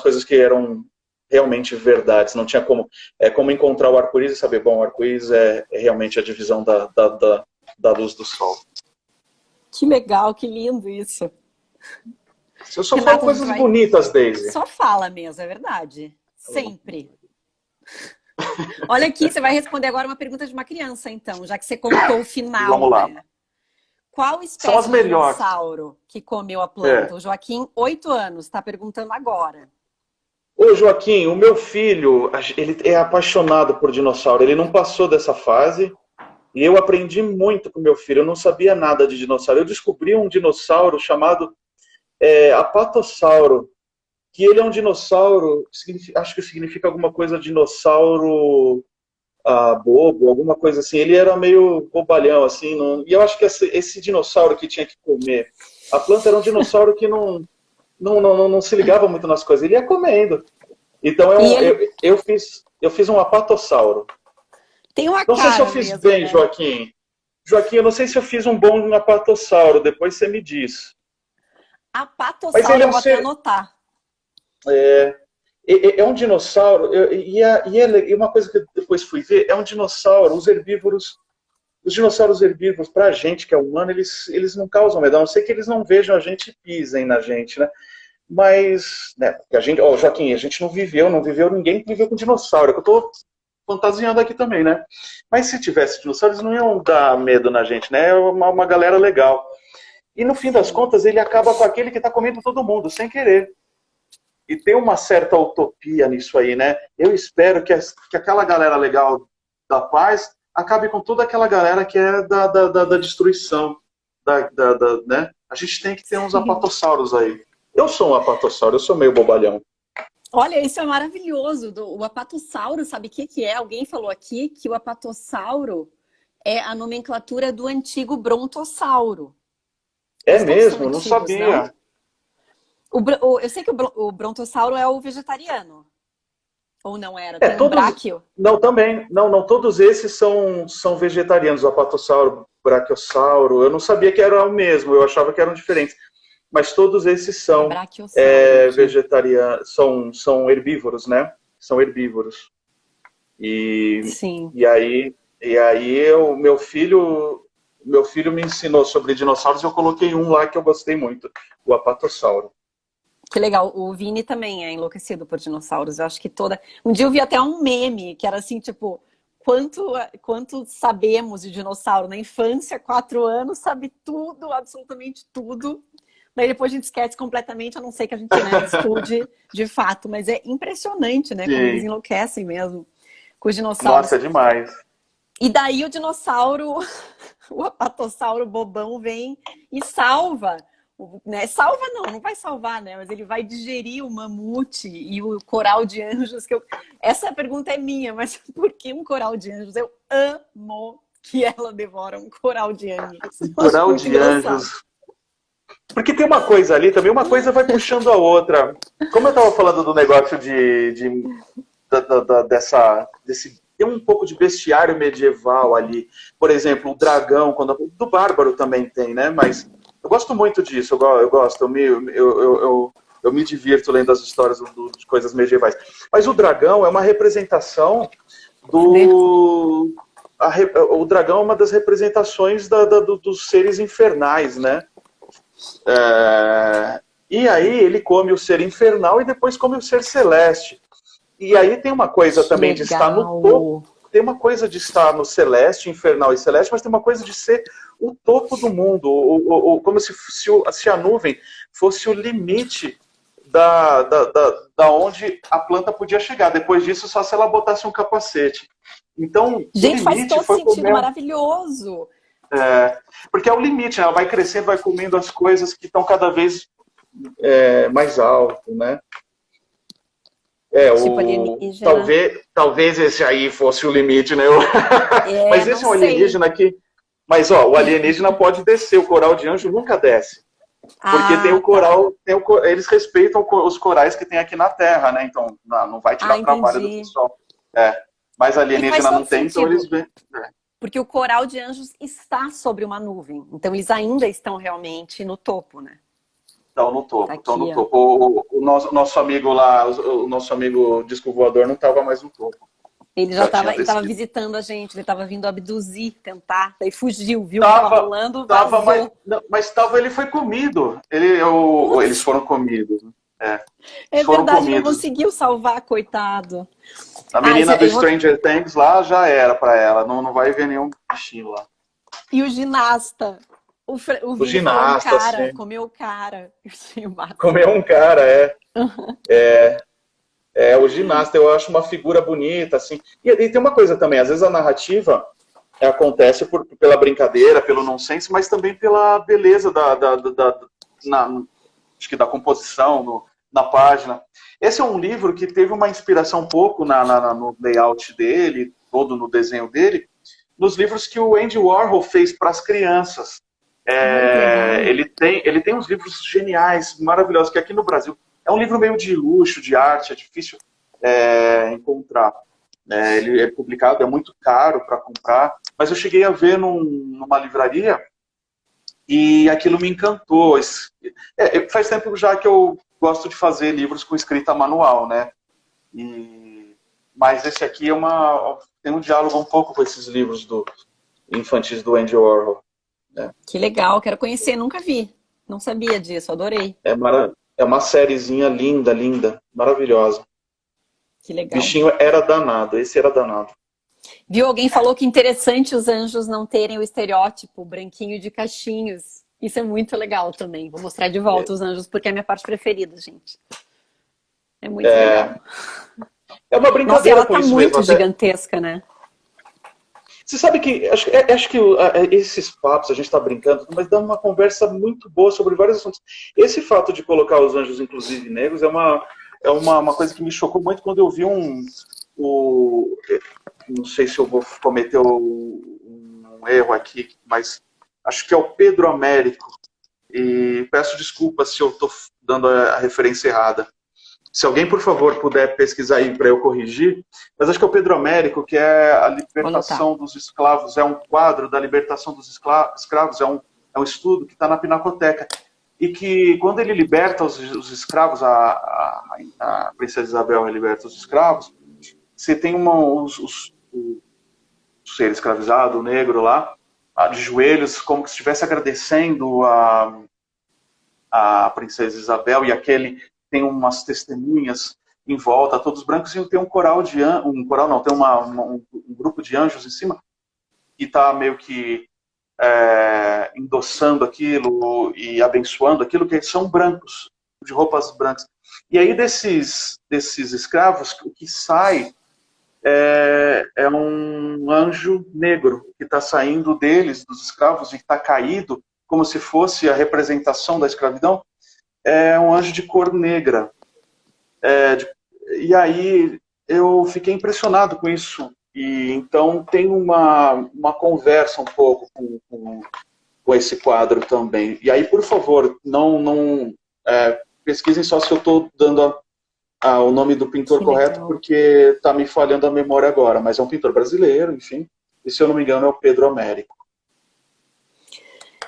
S2: coisas que eram realmente verdades. Não tinha como... É como encontrar o arco-íris e saber, bom, o arco-íris é realmente a divisão da luz do sol.
S1: Que legal, que lindo isso.
S2: Eu só falo coisas bonitas, Daisy.
S1: Só fala mesmo, é verdade. Sempre. Olha aqui, você vai responder agora uma pergunta de uma criança, então, já que você contou o final.
S2: Vamos lá.
S1: Né? Qual espécie de dinossauro que comeu a planta? O Joaquim, 8 anos, está perguntando agora.
S2: Ô, Joaquim, o meu filho, ele é apaixonado por dinossauro. Ele não passou dessa fase. E eu aprendi muito com meu filho. Eu não sabia nada de dinossauro. Eu descobri um dinossauro chamado apatossauro. Que ele é um dinossauro, acho que significa alguma coisa, dinossauro bobo, alguma coisa assim. Ele era meio bobalhão, assim. E eu acho que esse dinossauro que tinha que comer a planta era um dinossauro que não se ligava muito nas coisas. Ele ia comendo. Então eu fiz um apatossauro.
S1: Tem uma
S2: não sei se eu fiz
S1: mesmo,
S2: bem,
S1: né?
S2: Joaquim. Joaquim, eu não sei se eu fiz um bom apatossauro. Depois você me diz.
S1: Apatossauro, eu vou até anotar.
S2: É um dinossauro. E uma coisa que eu depois fui ver, é um dinossauro. Os dinossauros herbívoros, pra gente que é humano, eles não causam medo. A não ser que eles não vejam a gente e pisem na gente, né? Mas, né, Joaquim, a gente não viveu ninguém viveu com dinossauro. Eu tô fantasiando aqui também, né? Mas se tivesse dinossauro, eles não iam dar medo na gente, né? É uma galera legal. E no fim das
S1: Sim.
S2: contas, ele acaba com aquele que está comendo todo mundo, sem querer. E tem uma certa utopia nisso aí, né? Eu espero que aquela galera legal da paz acabe com toda aquela galera que é da destruição. Né? A gente tem que ter uns
S1: Sim.
S2: apatossauros aí. Eu sou um apatossauro, eu sou meio bobalhão.
S1: Olha, isso é maravilhoso. O apatossauro, sabe o que que é? Alguém falou aqui que o apatossauro é a nomenclatura do antigo brontossauro.
S2: É
S1: Mas todos são
S2: mesmo? Não
S1: antigos, não?
S2: sabia.
S1: Eu sei que o brontossauro é o vegetariano. Ou não era?
S2: É,
S1: Tem um
S2: todos.
S1: bráquio.
S2: Não, também. Não, todos esses são vegetarianos. O apatossauro, brachiosauro. Eu não sabia que era o mesmo, eu achava que eram diferentes. Mas todos esses
S1: É
S2: são
S1: brachiosauro aqui.
S2: vegetarianos, são herbívoros, né? São herbívoros. E,
S1: Sim.
S2: meu filho me ensinou sobre dinossauros e eu coloquei um lá que eu gostei muito, o apatossauro.
S1: Que legal. O Vini também é enlouquecido por dinossauros. Eu acho que toda. Um dia eu vi até um meme que era assim, tipo, quanto sabemos de dinossauro? Na infância, 4 anos, sabe tudo, absolutamente tudo. Daí depois a gente esquece completamente, a não ser que a gente, né, estude de fato. Mas é impressionante, né? Como eles
S2: Sim.
S1: enlouquecem mesmo com os
S2: Nossa,
S1: dinossauros.
S2: é demais.
S1: E daí o dinossauro, o apatossauro bobão vem e salva. Né? Salva não vai salvar, né? Mas ele vai digerir o mamute e o coral de anjos. Essa pergunta é minha, mas por que um coral de anjos? Eu amo que ela devora um coral de anjos. Eu acho
S2: Coral
S1: muito
S2: de
S1: engraçado.
S2: anjos. Porque tem uma coisa ali também, uma coisa vai puxando a outra. Como eu estava falando do negócio desse. Tem um pouco de bestiário medieval ali. Por exemplo, o dragão, do bárbaro também tem, né? Mas eu gosto muito disso, eu gosto, eu me divirto lendo as histórias de coisas medievais. Mas o dragão é uma representação
S1: Cadê?
S2: do. O dragão é uma das representações dos seres infernais, né? E aí ele come o ser infernal e depois come o ser celeste. E aí tem uma coisa
S1: Que
S2: também de estar no topo.
S1: legal.
S2: Tem uma coisa de estar no celeste, infernal e celeste, mas tem uma coisa de ser o topo do mundo, como se a nuvem fosse o limite da onde a planta podia chegar. Depois disso, só se ela botasse um capacete. Então, o
S1: Gente, faz
S2: limite
S1: todo
S2: foi
S1: sentido,
S2: comer.
S1: maravilhoso.
S2: Porque é o limite, né? Ela vai crescendo, vai comendo as coisas que estão cada vez mais alto, né?
S1: Tipo alienígena.
S2: Talvez esse aí fosse o limite, né?
S1: É,
S2: Mas esse
S1: não
S2: é um
S1: sei.
S2: alienígena aqui. Mas, ó, o alienígena pode descer, o coral de anjo nunca desce. Porque tem o
S1: Ah, tá.
S2: coral, eles respeitam os corais que tem aqui na Terra, né? Então, não vai
S1: Ah,
S2: tirar trabalho do
S1: entendi.
S2: pessoal. Mas
S1: E faz
S2: alienígena
S1: todo
S2: não tem, então eles
S1: sentido,
S2: vêm.
S1: porque o coral de anjos está sobre uma nuvem. Então eles ainda estão realmente no topo, né?
S2: Estão no
S1: Tá
S2: topo, estão no
S1: aqui, ó.
S2: topo. O nosso amigo lá, o nosso amigo disco voador não estava mais no topo.
S1: Ele já
S2: Já tinha
S1: estava, ele tava
S2: descido.
S1: visitando a gente, ele estava vindo abduzir, tentar, daí fugiu, viu que tava
S2: Tava,
S1: rolando,
S2: tava, mas,
S1: vazou.
S2: não, mas tava, ele foi comido. Eles
S1: Putz,
S2: foram comidos.
S1: é
S2: Eles foram
S1: verdade, não
S2: comidos.
S1: conseguiu salvar, coitado.
S2: A
S1: Ah,
S2: menina do
S1: eu vou...
S2: Stranger Things lá já era pra ela. Não vai ver nenhum bichinho lá.
S1: E o ginasta? O
S2: O
S1: Vini falou um
S2: ginasta,
S1: cara,
S2: assim.
S1: comeu o cara. Eu achei o
S2: Comeu
S1: máximo.
S2: um cara, o ginasta, eu acho uma figura bonita, assim. E tem uma coisa também, às vezes a narrativa acontece pela brincadeira, pelo nonsense, mas também pela beleza acho que da composição, na página. Esse é um livro que teve uma inspiração um pouco no layout dele, todo no desenho dele, nos livros que o Andy Warhol fez para as crianças.
S1: Olha que legal.
S2: Ele tem uns livros geniais, maravilhosos, que aqui no Brasil é um livro meio de luxo, de arte, é difícil encontrar. Ele é publicado, é muito caro para comprar, mas eu cheguei a ver numa livraria e aquilo me encantou. Faz tempo já que eu gosto de fazer livros com escrita manual, né? Mas esse aqui tem um diálogo um pouco com esses livros infantis do Andy Warhol. Né?
S1: Que legal, quero conhecer, nunca vi. Não sabia disso, adorei.
S2: É uma sériezinha linda, linda, maravilhosa.
S1: Que legal.
S2: Bichinho era danado, esse era danado.
S1: Viu? Alguém falou que interessante os anjos não terem o estereótipo branquinho de cachinhos. Isso é muito legal também. Vou mostrar de volta os anjos, porque é a minha parte preferida, gente. É muito legal.
S2: É uma
S1: Nossa,
S2: brincadeira
S1: ela
S2: com
S1: tá
S2: isso mesmo.
S1: muito
S2: Até,
S1: gigantesca, né?
S2: você sabe que acho que esses papos a gente está brincando, mas dá uma conversa muito boa sobre vários assuntos. Esse fato de colocar os anjos, inclusive negros, uma coisa que me chocou muito quando eu vi não sei se eu vou cometer um erro aqui, mas acho que é o Pedro Américo. E peço desculpas se eu estou dando a referência errada. Se alguém, por favor, puder pesquisar aí para eu corrigir, mas acho que é o Pedro Américo, que é a libertação dos escravos, é um quadro da libertação dos escravos, é um estudo que está na Pinacoteca. E que, quando ele liberta os escravos, a princesa Isabel liberta os escravos, você tem o ser escravizado, o negro lá, de joelhos, como se estivesse agradecendo a princesa Isabel, e aquele tem umas testemunhas em volta, todos brancos, e tem um coral um coral não, tem um grupo de anjos em cima, que está meio que endossando aquilo e abençoando aquilo, que são brancos, de roupas brancas. E aí desses escravos, o que sai é um anjo negro que está saindo deles, dos escravos, e está caído, como se fosse a representação da escravidão, é um anjo de cor negra. E aí eu fiquei impressionado com isso. E então tem uma conversa um pouco com esse quadro também. E aí, por favor, não pesquisem só se eu estou dando o nome do pintor correto, porque está me falhando a memória agora. Mas é um pintor brasileiro, enfim. E se eu não me engano é o Pedro Américo.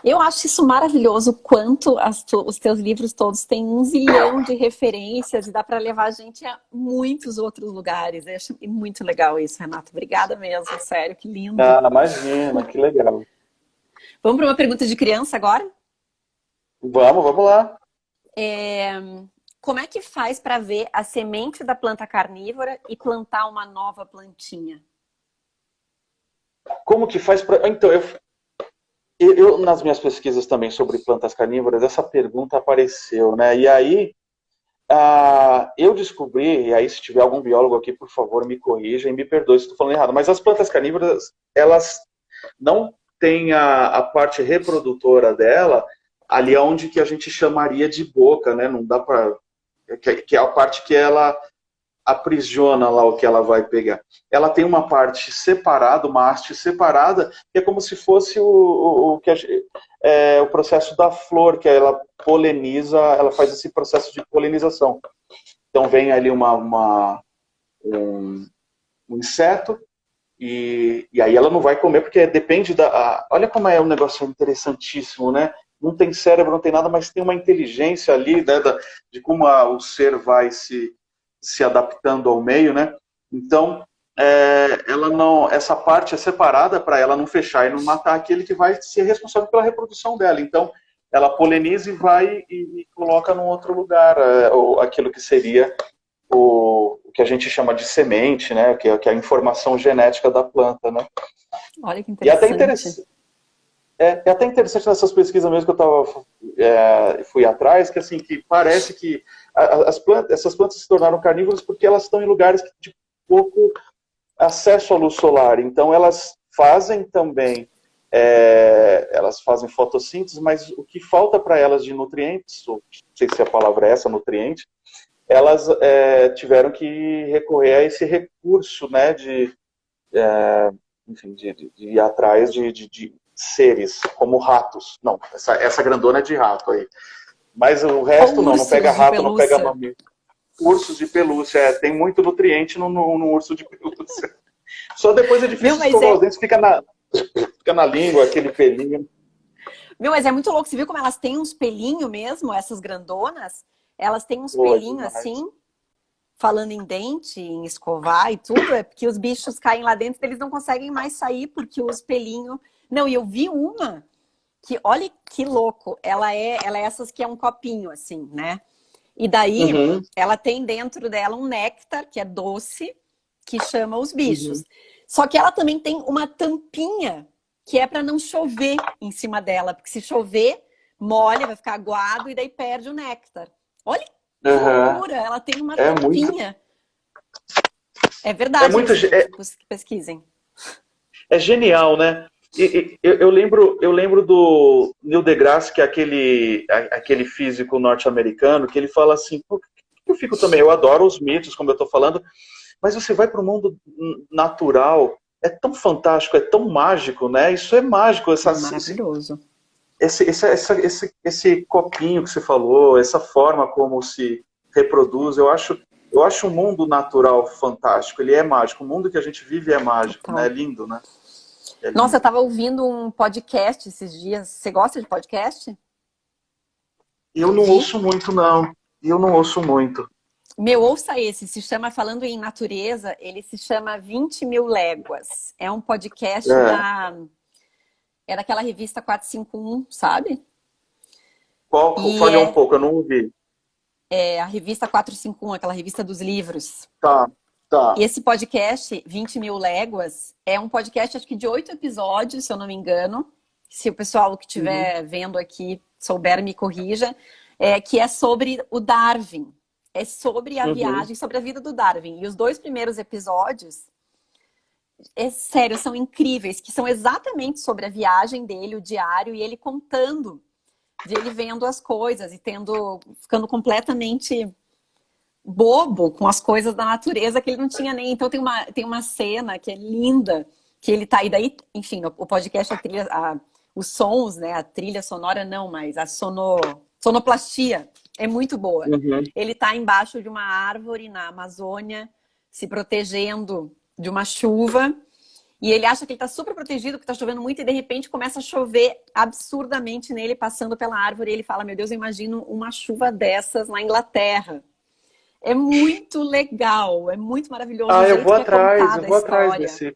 S1: Eu acho isso maravilhoso, quanto os teus livros todos têm 1 zilhão de referências e dá para levar a gente a muitos outros lugares. Eu acho muito legal isso, Renato. Obrigada mesmo, sério, que lindo.
S2: Imagina, que legal.
S1: Vamos para uma pergunta de criança agora?
S2: Vamos lá.
S1: Como é que faz para ver a semente da planta carnívora e plantar uma nova plantinha?
S2: Como que faz para... Então, eu, nas minhas pesquisas também sobre plantas carnívoras, essa pergunta apareceu, né? E aí, eu descobri, e aí se tiver algum biólogo aqui, por favor, me corrija e me perdoe se estou falando errado, mas as plantas carnívoras, elas não têm a parte reprodutora dela ali onde que a gente chamaria de boca, né? Não dá para... Que é a parte que ela aprisiona lá o que ela vai pegar. Ela tem uma parte separada, uma haste separada, que é como se fosse o processo da flor, que ela poliniza, ela faz esse processo de polinização. Então vem ali um inseto, e aí ela não vai comer, porque depende olha como é um negócio interessantíssimo, né? Não tem cérebro, não tem nada, mas tem uma inteligência ali, né, de como o ser vai se adaptando ao meio, né? Então, ela não, essa parte é separada para ela não fechar e não matar aquele que vai ser responsável pela reprodução dela. Então, ela poliniza e vai e coloca num outro lugar aquilo que seria o que a gente chama de semente, né? Que é a informação genética da planta, né?
S1: Olha que interessante.
S2: É até interessante nessas pesquisas mesmo que eu fui atrás, que assim, que parece que essas plantas se tornaram carnívoras porque elas estão em lugares de pouco acesso à luz solar. Então elas fazem também, elas fazem fotossíntese, mas o que falta para elas de nutrientes, não sei se a palavra é essa, nutriente, elas tiveram que recorrer a esse recurso, né, enfim, de ir atrás de seres, como ratos. Não, essa grandona é de rato aí. Mas o resto não pega rato, não pega mamífero. Ursos de pelúcia, tem muito nutriente no urso de pelúcia. Só depois é difícil escovar os dentes, fica na língua, aquele pelinho.
S1: Mas é muito louco, você viu como elas têm uns pelinhos mesmo, essas grandonas? Elas têm uns pelinhos assim, falando em dente, em escovar e tudo, é porque os bichos caem lá dentro e eles não conseguem mais sair porque os pelinhos... Não, e eu vi uma que, olha que louco, ela é essas que é um copinho, assim, né? E daí,
S2: Uhum,
S1: ela tem dentro dela um néctar, que é doce, que chama os bichos.
S2: uhum.
S1: Só que ela também tem uma tampinha, que é para não chover em cima dela, porque se chover, molha, vai ficar aguado e daí perde o néctar. Olha que
S2: Aham.
S1: loucura, ela tem uma
S2: É muito,
S1: tampinha. É
S2: é
S1: verdade
S2: muito,
S1: isso, gente, pesquisem.
S2: é genial, né? Eu lembro do Neil deGrasse, que é aquele físico norte-americano, que ele fala assim, por que eu fico também, eu adoro os mitos, como eu estou falando, mas você vai para o mundo natural, é tão fantástico, é tão mágico, né? Isso é mágico,
S1: Maravilhoso.
S2: esse copinho que você falou, essa forma como se reproduz, eu acho o mundo natural fantástico, ele é mágico, o mundo que a gente vive é mágico, né? É
S1: Total.
S2: lindo, né? É
S1: Nossa, eu
S2: lindo.
S1: estava ouvindo um podcast esses dias. Você gosta de podcast? De
S2: Eu não
S1: ouvir?
S2: ouço muito, não. Eu não ouço muito.
S1: Meu, ouça esse, se chama, falando em natureza, ele se chama 20 mil léguas. É um podcast
S2: É.
S1: é daquela revista 451, sabe? E
S2: Fale um pouco, eu não ouvi.
S1: é a revista 451, aquela revista dos livros.
S2: Tá,
S1: E
S2: tá.
S1: esse podcast, 20 mil léguas, é um podcast, acho que de 8 episódios, se eu não me engano. Se o pessoal que
S2: Uhum,
S1: estiver vendo aqui souber, me corrija. Que é sobre o Darwin. É sobre a
S2: uhum,
S1: viagem, sobre a vida do Darwin. E os 2 primeiros episódios, é sério, são incríveis, que são exatamente sobre a viagem dele, o diário, e ele contando de ele vendo as coisas e ficando completamente bobo com as coisas da natureza que ele não tinha nem. Então tem uma cena que é linda, que ele tá. E daí, enfim, o podcast, os sons, né? A trilha sonora não, mas a sonoplastia é muito boa.
S2: uhum.
S1: Ele tá embaixo de uma árvore na Amazônia, se protegendo de uma chuva. E ele acha que ele está super protegido, que está chovendo muito, e de repente começa a chover absurdamente nele, passando pela árvore. E ele fala: Meu Deus, eu imagino uma chuva dessas na Inglaterra. É muito legal, é muito maravilhoso o
S2: Ah,
S1: jeito que é
S2: eu
S1: contada a
S2: vou atrás
S1: história.
S2: desse,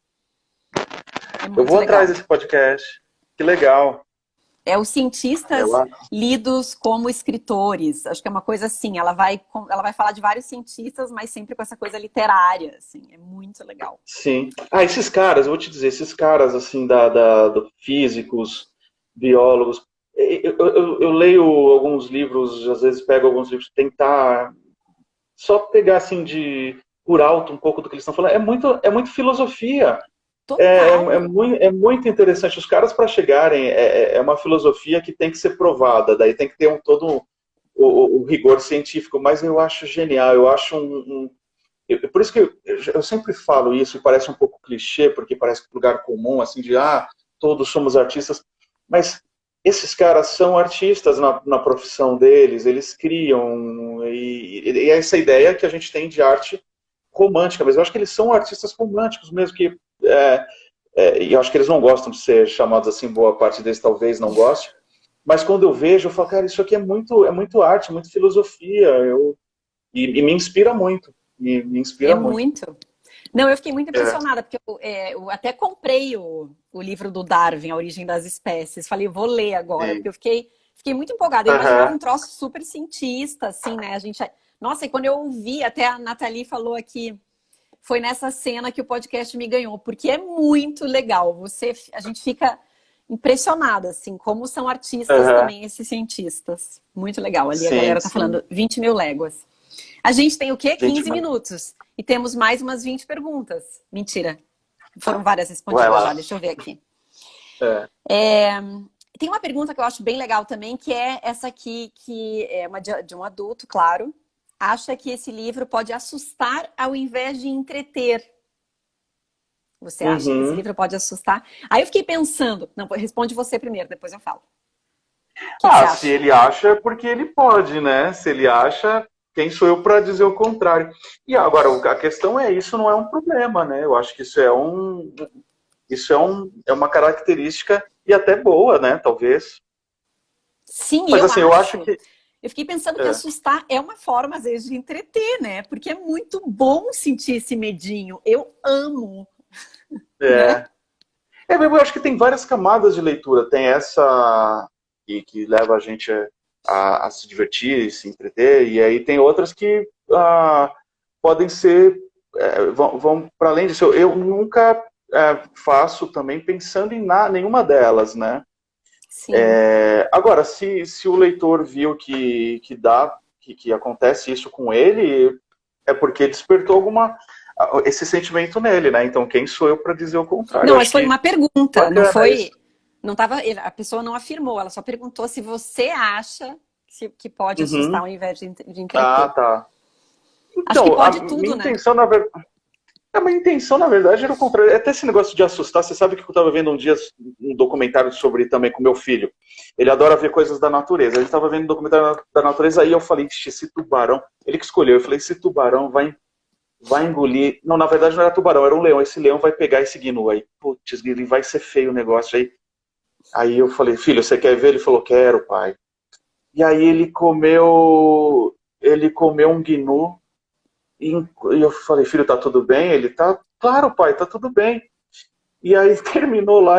S1: É
S2: eu
S1: muito
S2: vou atrás
S1: legal.
S2: desse podcast. Que legal.
S1: É os cientistas
S2: Ela,
S1: lidos como escritores. Acho que é uma coisa assim. Ela vai falar de vários cientistas, mas sempre com essa coisa literária. Assim, é muito legal.
S2: sim. Ah, esses caras, eu vou te dizer, esses caras, assim, do físicos, biólogos, eu leio alguns livros, às vezes pego alguns livros, tentar só pegar, assim, por alto um pouco do que eles estão falando. É muito filosofia.
S1: Total.
S2: É muito interessante. Os caras, para chegarem, é uma filosofia que tem que ser provada, daí tem que ter todo o rigor científico, mas eu acho genial, eu acho por isso que eu sempre falo isso, e parece um pouco clichê, porque parece um lugar comum, assim, todos somos artistas, mas esses caras são artistas na profissão deles, eles criam, e essa ideia que a gente tem de arte romântica, mas eu acho que eles são artistas românticos mesmo, e eu acho que eles não gostam de ser chamados assim, boa parte deles talvez não goste, mas quando eu vejo, eu falo, cara, isso aqui é muito arte, muito filosofia, e me inspira muito, me
S1: É
S2: inspira muito.
S1: muito. Não, eu fiquei muito
S2: É,
S1: impressionada, porque eu até comprei o livro do Darwin, A Origem das Espécies. Falei, vou ler agora, porque
S2: sim.
S1: eu fiquei muito empolgada. Eu imaginava
S2: Aham.
S1: um troço super cientista, assim, né? Nossa, e quando eu ouvi, até a Nathalie falou aqui, foi nessa cena que o podcast me ganhou, porque é muito legal. A gente fica impressionada, assim, como são artistas
S2: Aham.
S1: também esses cientistas. Muito legal. Ali a
S2: Sim,
S1: galera tá
S2: sim.
S1: falando 20 mil léguas. A gente tem o quê?
S2: 20
S1: 15
S2: mais.
S1: minutos. E temos mais umas 20 perguntas. Mentira. Foram várias
S2: Vai
S1: respondidas já.
S2: lá.
S1: Deixa eu ver aqui.
S2: É.
S1: Tem uma pergunta que eu acho bem legal também, que é essa aqui, que é uma de um adulto, claro. Acha que esse livro pode assustar ao invés de entreter. Você acha que esse
S2: Uhum.
S1: livro pode assustar? Aí eu fiquei pensando. Não, responde você primeiro, depois eu falo. O que você
S2: Ah, se
S1: acha?
S2: ele acha, é porque ele pode, né? Se ele acha, quem sou eu para dizer o contrário? E agora, a questão é, isso não é um problema, né? Eu acho que isso é uma característica e até boa, né? Talvez.
S1: Sim,
S2: Mas
S1: eu
S2: assim, eu acho
S1: acho.
S2: que
S1: Eu fiquei pensando que
S2: é,
S1: assustar é uma forma, às vezes, de entreter, né? Porque é muito bom sentir esse medinho. Eu amo,
S2: é,
S1: né?
S2: eu acho que tem várias camadas de leitura. Tem essa que leva a gente a se divertir, se entreter, e aí tem outras que podem ser, vão para além disso. Eu nunca faço também pensando em nenhuma delas, né?
S1: Sim.
S2: Agora, se o leitor viu que acontece isso com ele, é porque despertou esse sentimento nele, né? Então, quem sou eu para dizer o contrário?
S1: Não,
S2: Eu
S1: mas
S2: acho
S1: foi
S2: que
S1: uma pergunta, não
S2: bacana
S1: foi.
S2: isso.
S1: Não tava, a pessoa não afirmou, ela só perguntou se você acha que pode assustar
S2: Uhum.
S1: ao invés de
S2: Ah,
S1: entreter.
S2: tá.
S1: Acho que
S2: Então,
S1: pode tudo, né?
S2: a minha intenção, na verdade, era o contrário. Até esse negócio de assustar, você sabe que eu estava vendo um dia um documentário sobre também com meu filho. Ele adora ver coisas da natureza. Ele estava vendo um documentário da natureza, aí eu falei, esse tubarão, ele que escolheu, eu falei, esse tubarão vai engolir. Não, na verdade não era tubarão, era um leão. Esse leão vai pegar esse gnu aí. Putz, ele vai ser feio o negócio aí. Aí eu falei, filho, você quer ver? Ele falou, quero, pai. E aí ele comeu um gnu. E eu falei, filho, tá tudo bem? Ele tá, claro, pai, tá tudo bem. E aí terminou lá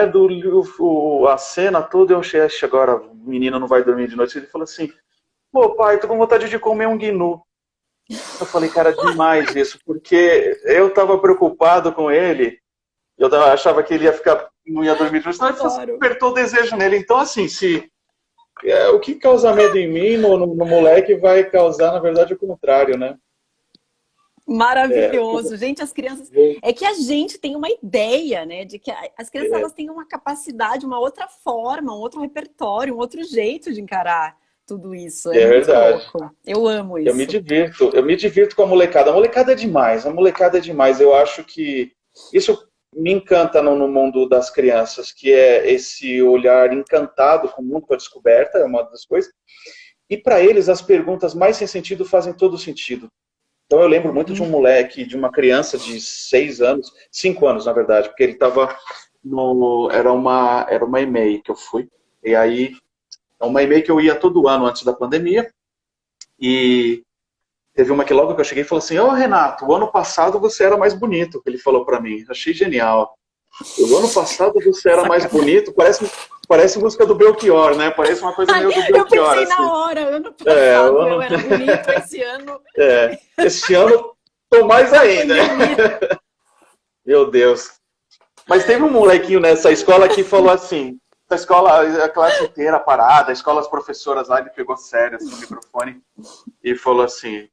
S2: a cena toda, eu achei, agora o menino não vai dormir de noite. Ele falou assim, pô, pai, tô com vontade de comer um gnu. Eu falei, cara, demais isso, porque eu tava preocupado com ele, achava que ele ia ficar, não ia dormir de noite, então ele
S1: Adoro.
S2: despertou o desejo nele. Então, assim, o que causa medo em mim, no moleque, vai causar, na verdade, o contrário, né? É,
S1: Maravilhoso. Gente, as crianças. É que a gente tem uma ideia, né, de que as crianças
S2: é,
S1: elas têm uma capacidade, uma outra forma, um outro repertório, um outro jeito de encarar tudo isso. É
S2: é
S1: muito
S2: verdade.
S1: louco. Eu amo isso.
S2: Eu me divirto com a molecada. A molecada é demais, a molecada é demais. Eu acho que isso me encanta no mundo das crianças, que é esse olhar encantado com o mundo, com a descoberta, é uma das coisas. E para eles, as perguntas mais sem sentido fazem todo sentido. Então eu lembro muito de um moleque, de uma criança de 6 anos, 5 anos na verdade, porque ele estava era uma EMEI que eu fui, e aí, é uma EMEI que eu ia todo ano antes da pandemia, e teve uma que logo que eu cheguei falou assim, ô Renato, o ano passado você era mais bonito, ele falou para mim, achei genial. O ano passado você era mais
S1: Sacanagem.
S2: bonito, parece música do Belchior, né? Parece uma coisa meio do
S1: Eu
S2: Belchior,
S1: pensei na
S2: assim.
S1: hora, ano
S2: O
S1: passado eu
S2: ano,
S1: era bonito, esse ano
S2: esse ano tô mais
S1: a
S2: ainda.
S1: pandemia.
S2: Meu Deus. Mas teve um molequinho nessa escola que falou assim, a escola, a classe inteira parada, a escola, as professoras lá, ele pegou sério assim, no microfone e falou assim,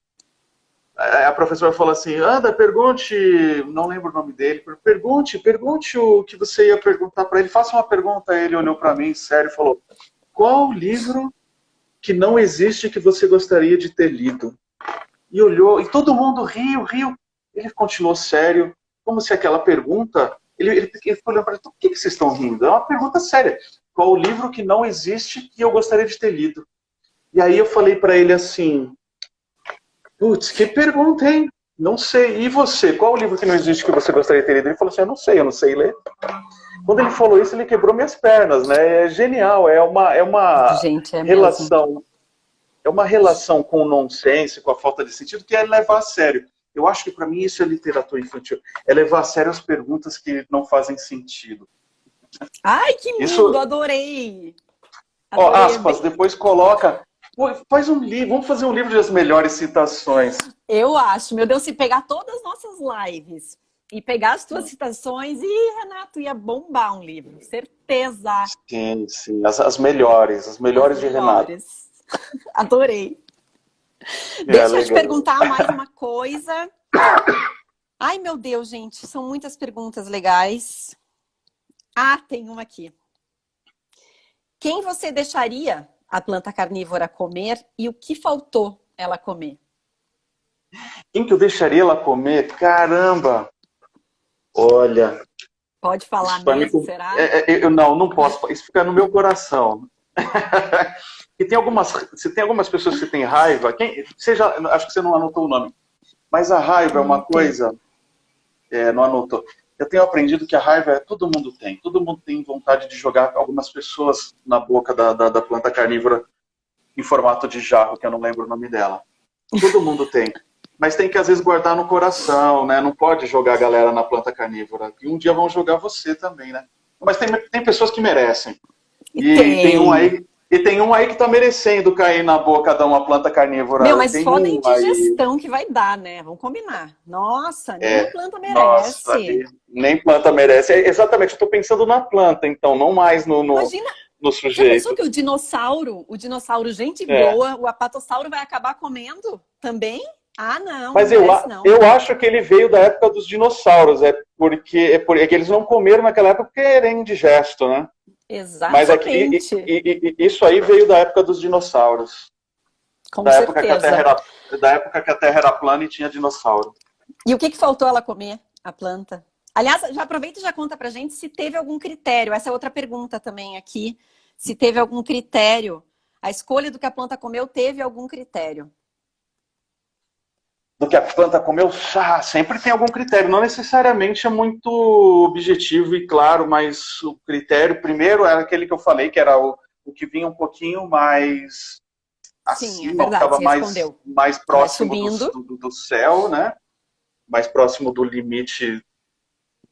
S2: a professora falou assim, anda, pergunte, não lembro o nome dele, pergunte o que você ia perguntar para ele, faça uma pergunta. Ele olhou para mim, sério, e falou, qual livro que não existe que você gostaria de ter lido? E olhou, e todo mundo riu. Ele continuou sério, como se aquela pergunta... Ele ficou olhando para ele, por que vocês estão rindo? É uma pergunta séria. Qual o livro que não existe que eu gostaria de ter lido? E aí eu falei para ele assim, putz, que pergunta, hein? Não sei. E você? Qual o livro que não existe que você gostaria de ter lido? Ele falou assim, eu não sei ler. Quando ele falou isso, ele quebrou minhas pernas, né? É genial, é uma
S1: Gente, é mesmo.
S2: relação é uma relação com o nonsense, com a falta de sentido, que é levar a sério. Eu acho que para mim isso é literatura infantil. É levar a sério as perguntas que não fazem sentido.
S1: Ai, que lindo,
S2: Isso,
S1: adorei.
S2: ó,
S1: Adorei.
S2: aspas, depois coloca. Faz um livro, vamos fazer um livro das melhores citações.
S1: Eu acho, meu Deus, se pegar todas as nossas lives e pegar as tuas citações, Renato, ia bombar um livro, certeza.
S2: Sim, sim. As melhores
S1: As
S2: de Renato.
S1: melhores. Adorei.
S2: É
S1: Deixa eu te
S2: legal.
S1: perguntar mais uma coisa. Ai, meu Deus, gente, são muitas perguntas legais. Ah, tem uma aqui. Quem você deixaria a planta carnívora comer e o que faltou ela comer?
S2: Quem que eu deixaria ela comer? Caramba! Olha,
S1: Pode falar
S2: isso vai me.
S1: mesmo, será?
S2: Eu não posso. Isso fica no meu coração. E se tem algumas pessoas que têm raiva, acho que você não anotou o nome, mas a raiva é uma
S1: Anotei.
S2: coisa, não anotou. Eu tenho aprendido que a raiva todo mundo tem vontade de jogar algumas pessoas na boca da planta carnívora em formato de jarro, que eu não lembro o nome dela. Todo mundo tem. Mas tem que, às vezes, guardar no coração, né? Não pode jogar a galera na planta carnívora. E um dia vão jogar você também, né? Mas tem pessoas que merecem.
S1: E
S2: E tem um
S1: tem.
S2: aí, E tem um aí que tá merecendo cair na boca de uma planta carnívora.
S1: Meu, mas
S2: Tem
S1: foda a
S2: um aí.
S1: indigestão que vai dar, né? Vamos combinar. Nossa, nenhuma planta
S2: Nossa,
S1: merece.
S2: nem planta merece. Exatamente, eu tô pensando na planta, então, não mais
S1: Imagina,
S2: no
S1: já pensou
S2: sujeito.
S1: que o dinossauro, gente
S2: É.
S1: boa, o apatossauro vai acabar comendo também? Ah, não, não
S2: Mas
S1: merece não.
S2: eu acho que ele veio da época dos dinossauros, é que eles não comeram naquela época porque era indigesto, né? Mas é que,
S1: Exatamente,
S2: isso aí veio da época dos dinossauros.
S1: com
S2: Da época que a Terra
S1: certeza.
S2: era plana e tinha dinossauro.
S1: E o que faltou ela comer, a planta? Aliás, já aproveita e já conta pra gente se teve algum critério. Essa é outra pergunta também aqui. Se teve algum critério. A escolha do que a planta comeu teve algum critério.
S2: Do que a planta comeu, sempre tem algum critério. Não necessariamente é muito objetivo e claro, mas o critério primeiro era aquele que eu falei, que era o que vinha um pouquinho mais
S1: Sim, é
S2: acima,
S1: verdade,
S2: ficava
S1: você respondeu.
S2: mais
S1: Vai
S2: próximo
S1: subindo.
S2: do céu, né? Mais próximo do limite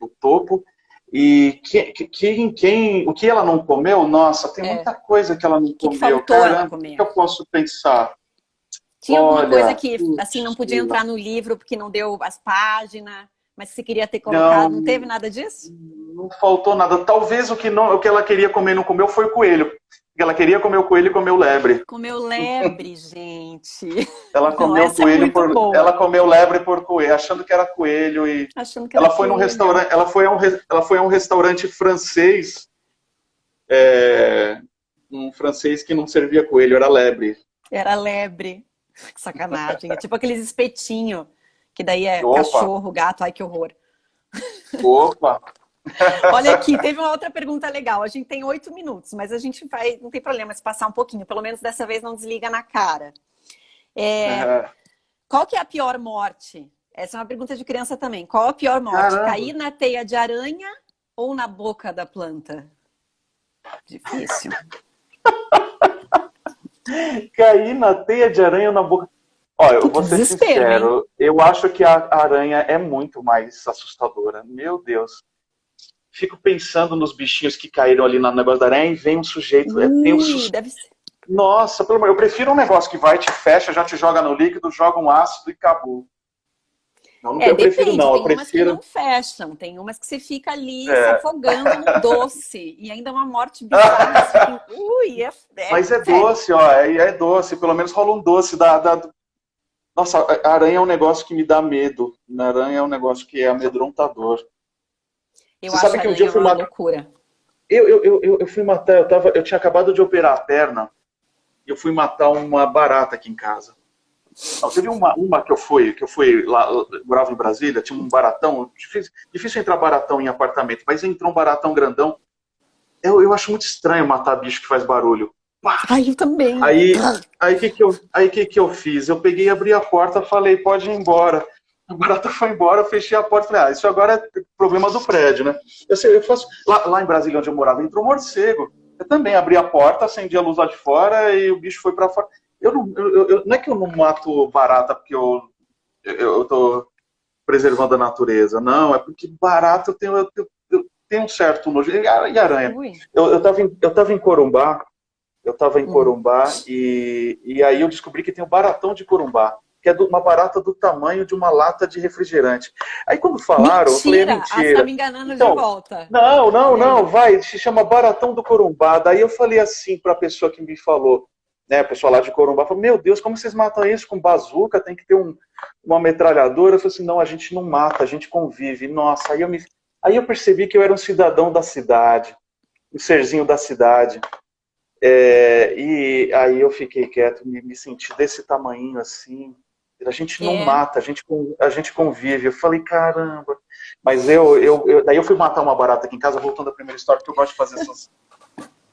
S2: do topo. E o que ela não comeu? Nossa, tem
S1: É.
S2: muita coisa que ela não
S1: O que
S2: comeu.
S1: faltou ela
S2: Caramba, o que
S1: comer?
S2: eu posso pensar?
S1: Tinha alguma coisa
S2: Olha,
S1: que, assim, não podia entrar no livro porque não deu as páginas, mas você queria ter colocado?
S2: não,
S1: Não teve nada disso?
S2: não faltou nada. Talvez o que ela queria comer e não comeu foi o coelho. Porque ela queria comer o coelho e comeu lebre.
S1: Comeu lebre, gente.
S2: Ela
S1: Não,
S2: comeu
S1: essa é muito
S2: ela
S1: boa.
S2: comeu lebre por coelho, achando que era coelho e
S1: Achando que era
S2: ela foi num
S1: coelho.
S2: restaurante, ela foi a um restaurante francês, é, um francês que não servia coelho, era lebre.
S1: Era lebre. Que sacanagem. É tipo aqueles espetinhos, que daí é
S2: Opa,
S1: cachorro, gato, ai que horror.
S2: opa.
S1: Olha aqui, teve uma outra pergunta legal. A gente tem 8 minutos, mas a gente vai, não tem problema se passar um pouquinho. Pelo menos dessa vez não desliga na cara. Qual que é a pior morte? Essa é uma pergunta de criança também. Qual a pior morte?
S2: Caramba.
S1: Cair na teia de aranha ou na boca da planta? Difícil.
S2: Cair na teia de aranha na boca. Olha, eu vou
S1: Que
S2: ser
S1: desespero, hein?
S2: sincero, eu acho que a aranha é muito mais assustadora. Meu Deus. Fico pensando nos bichinhos que caíram ali no negócio da aranha e vem um sujeito.
S1: Ui, deve ser.
S2: Nossa, pelo amor, eu prefiro um negócio que vai, te fecha, já te joga no líquido, joga um ácido e acabou. Não, eu prefiro
S1: Depende.
S2: não, eu
S1: Tem umas que
S2: prefiro.
S1: não fecham, tem umas que você fica ali se
S2: É.
S1: afogando no doce. E ainda uma morte bizarra. Você fica... Ui,
S2: Mas é
S1: sério.
S2: doce, ó, é doce, pelo menos rola um doce. Nossa, a aranha é um negócio que me dá medo. A aranha é um negócio que é amedrontador.
S1: Eu
S2: Você
S1: acho
S2: sabe
S1: a
S2: que um dia
S1: aranha uma loucura.
S2: eu fui matar, eu tinha acabado de operar a perna e eu fui matar uma barata aqui em casa. Não, teve uma que eu fui lá, eu morava em Brasília, tinha um baratão, difícil entrar baratão em apartamento, mas entrou um baratão grandão. Eu acho muito estranho matar bicho que faz barulho. Pá!
S1: Ai, eu também.
S2: Aí que eu fiz? Eu peguei, abri a porta, falei, pode ir embora. A barata foi embora, eu fechei a porta e falei, isso agora é problema do prédio, né? Eu faço, lá em Brasília, onde eu morava, entrou um morcego. Eu também abri a porta, acendi a luz lá de fora e o bicho foi pra fora. Não é que eu não mato barata porque eu tô preservando a natureza, não, é porque barata eu tenho um certo nojo. E aranha?
S1: Ui.
S2: Eu tava em Corumbá,
S1: Hum.
S2: e aí eu descobri que tem o baratão de Corumbá, que é uma barata do tamanho de uma lata de refrigerante. Aí quando falaram, eu falei, é
S1: Mentira! Ah, você tá
S2: mentira.
S1: me enganando de
S2: Então,
S1: volta.
S2: não,
S1: Olha
S2: não,
S1: aí.
S2: vai, se chama baratão do Corumbá. Daí eu falei assim para a pessoa que me falou, né, a pessoa lá de Corumbá, falou, meu Deus, como vocês matam isso com bazuca? Tem que ter uma metralhadora. Eu falei assim, não, a gente não mata, a gente convive. Nossa, aí eu percebi que eu era um cidadão da cidade, um serzinho da cidade. E aí eu fiquei quieto, me senti desse tamanho assim. A gente não
S1: É.
S2: mata, a gente convive. Eu falei, caramba. Mas daí eu fui matar uma barata aqui em casa, voltando à primeira história, porque eu gosto de fazer essas.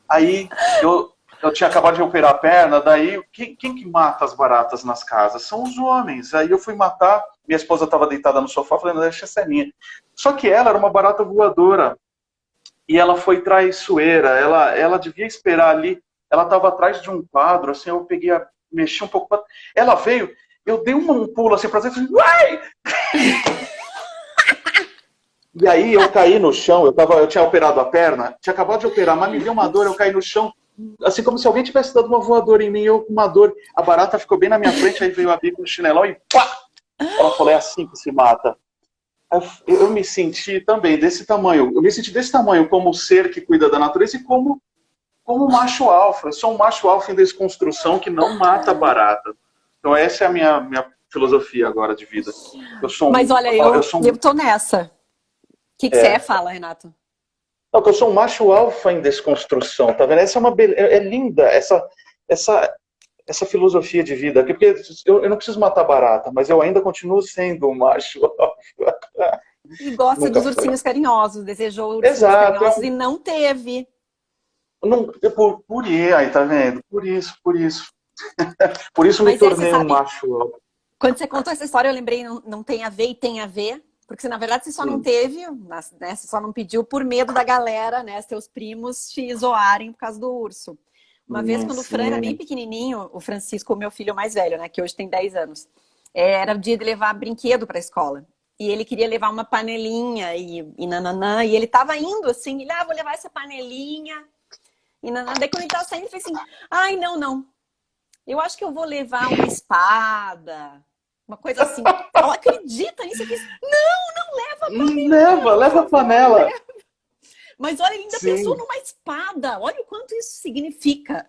S2: Aí eu tinha acabado de operar a perna, daí quem que mata as baratas nas casas? São os homens. Aí eu fui matar, minha esposa estava deitada no sofá, falei, não, deixa essa minha. Só que ela era uma barata voadora. E ela foi traiçoeira, ela devia esperar ali, ela estava atrás de um quadro, assim, eu peguei, mexi um pouco, ela veio, eu dei um pulo assim pra cima, uai! E aí eu caí no chão, eu tinha operado a perna, tinha acabado de operar, mas me deu uma dor, eu caí no chão, assim como se alguém tivesse dado uma voadora em mim, eu com uma dor. A barata ficou bem na minha frente, aí veio a bico no chinelão e pá! Ela falou, é assim que se mata. Eu me senti também desse tamanho. Eu me senti desse tamanho como ser que cuida da natureza e como macho alfa. Eu sou um macho alfa em desconstrução que não mata barata. Então essa é a minha filosofia agora de vida.
S1: Mas olha,
S2: eu sou
S1: eu tô nessa. O que você fala, Renato?
S2: Não, que eu sou um macho alfa em desconstrução, tá vendo? Essa é uma é linda essa filosofia de vida, porque eu não preciso matar barata, mas eu ainda continuo sendo um macho alfa.
S1: E gosta
S2: Nunca
S1: dos
S2: foi.
S1: ursinhos carinhosos, desejou ursinhos
S2: Exato.
S1: carinhosos e não teve.
S2: Não, aí, tá vendo? Por isso. Por isso me
S1: Mas você
S2: tornei um
S1: sabe,
S2: macho alfa.
S1: quando você contou essa história, eu lembrei, não tem a ver e tem a ver, porque na verdade você só não
S2: Hum,
S1: teve, né, você só não pediu por medo da galera, né, seus primos te zoarem por causa do urso. Uma vez, quando o Fran era bem
S2: sim.
S1: pequenininho, o Francisco, meu filho mais velho, né, que hoje tem 10 anos, era o dia de levar brinquedo para a escola. E ele queria levar uma panelinha e nananã, e ele tava indo assim, ele, vou levar essa panelinha e nananã. Daí quando ele tava saindo, ele fez assim, ai, não, eu acho que eu vou levar uma espada, uma coisa assim. Ela acredita nisso? Eu fiz, não leva a panelinha, por
S2: Leva a
S1: favor, não
S2: panela.
S1: leva. Mas olha, ele ainda pensou
S2: Sim.
S1: numa espada. Olha o quanto isso significa,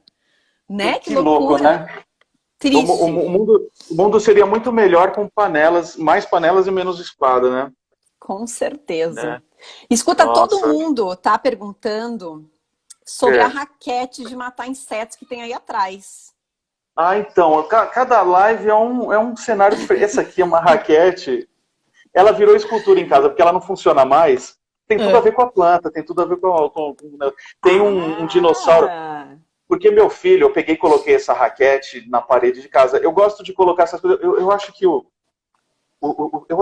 S1: né? Que
S2: Que louco,
S1: loucura.
S2: né?
S1: Triste.
S2: O mundo seria muito melhor com panelas, mais panelas e menos espada, né?
S1: Com certeza.
S2: Né?
S1: Escuta, todo
S2: Nossa.
S1: mundo tá perguntando sobre a
S2: É.
S1: raquete de matar insetos que tem aí atrás.
S2: Então, cada live é um cenário diferente. Essa aqui é uma raquete. Ela virou escultura em casa, porque ela não funciona mais. Tem tudo a ver com a planta, tem tudo a ver tem um dinossauro.
S1: Ah,
S2: Porque meu filho, eu peguei e coloquei essa raquete na parede de casa. Eu gosto de colocar essas coisas. Eu acho que eu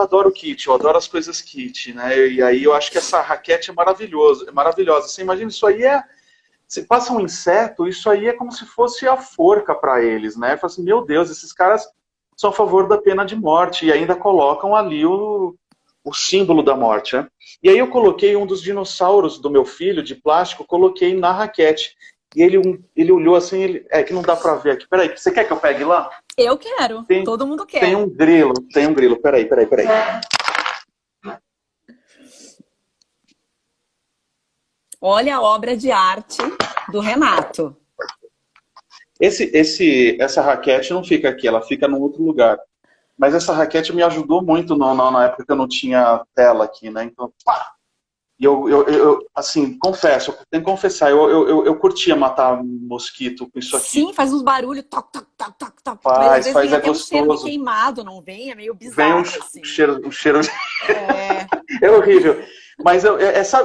S2: adoro o kit, eu adoro as coisas kit, né? E aí eu acho que essa raquete é maravilhosa. Você imagina, isso aí se passa um inseto, isso aí é como se fosse a forca para eles, né? Fala assim, meu Deus, esses caras são a favor da pena de morte e ainda colocam ali o símbolo da morte, né? E aí eu coloquei um dos dinossauros do meu filho, de plástico, coloquei na raquete. E ele olhou assim, é que não dá para ver aqui. Peraí, você quer que eu pegue lá?
S1: eu quero.
S2: Tem,
S1: Todo mundo
S2: tem
S1: quer.
S2: um grilo, tem um grilo. Peraí.
S1: Olha a obra de arte do Renato.
S2: Essa raquete não fica aqui, ela fica num outro lugar. Mas essa raquete me ajudou muito na época que eu não tinha tela aqui, né? Então, pá! E assim, confesso, eu tenho que confessar, eu curtia matar mosquito com isso aqui.
S1: Sim, faz uns barulhos, toc, toc, toc, toc, toc. Mas às vezes
S2: Faz,
S1: vem
S2: é
S1: até um cheiro de
S2: gostoso.
S1: queimado, não vem? É meio
S2: Vem
S1: bizarro, assim.
S2: um cheiro
S1: É.
S2: é horrível. Mas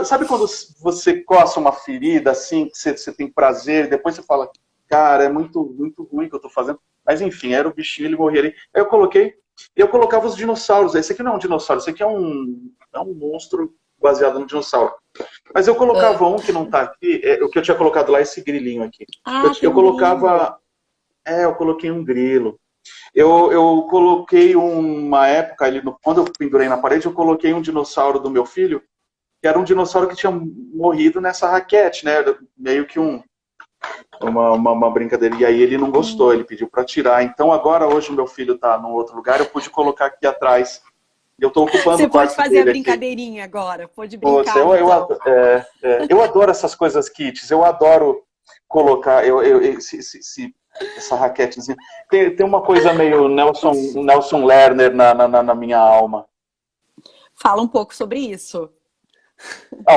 S2: sabe quando você coça uma ferida assim, que você tem prazer, e depois você fala, cara, é muito, muito ruim o que eu tô fazendo. Mas enfim, era o bichinho, ele morria ali. Aí eu colocava os dinossauros. Esse aqui não é um dinossauro, esse aqui é um monstro baseado no dinossauro. Mas eu colocava um que não tá aqui, o que eu tinha colocado lá, esse grilinho aqui.
S1: Tem
S2: Eu
S1: um grilo.
S2: colocava, eu coloquei um grilo. Eu coloquei uma época, quando eu pendurei na parede, eu coloquei um dinossauro do meu filho, que era um dinossauro que tinha morrido nessa raquete, né? Era meio que uma brincadeira. E aí ele não gostou, ele pediu para tirar. Então agora, hoje, o meu filho está num outro lugar, eu pude colocar aqui atrás. Eu estou ocupando
S1: Você
S2: o
S1: pode
S2: quarto
S1: fazer a
S2: dele aqui.
S1: brincadeirinha agora. Pode
S2: Poxa,
S1: brincar, então.
S2: eu adoro essas coisas kits, eu adoro colocar essa raquetezinha. Tem uma coisa meio Nelson Lerner na minha alma.
S1: Fala um pouco sobre isso.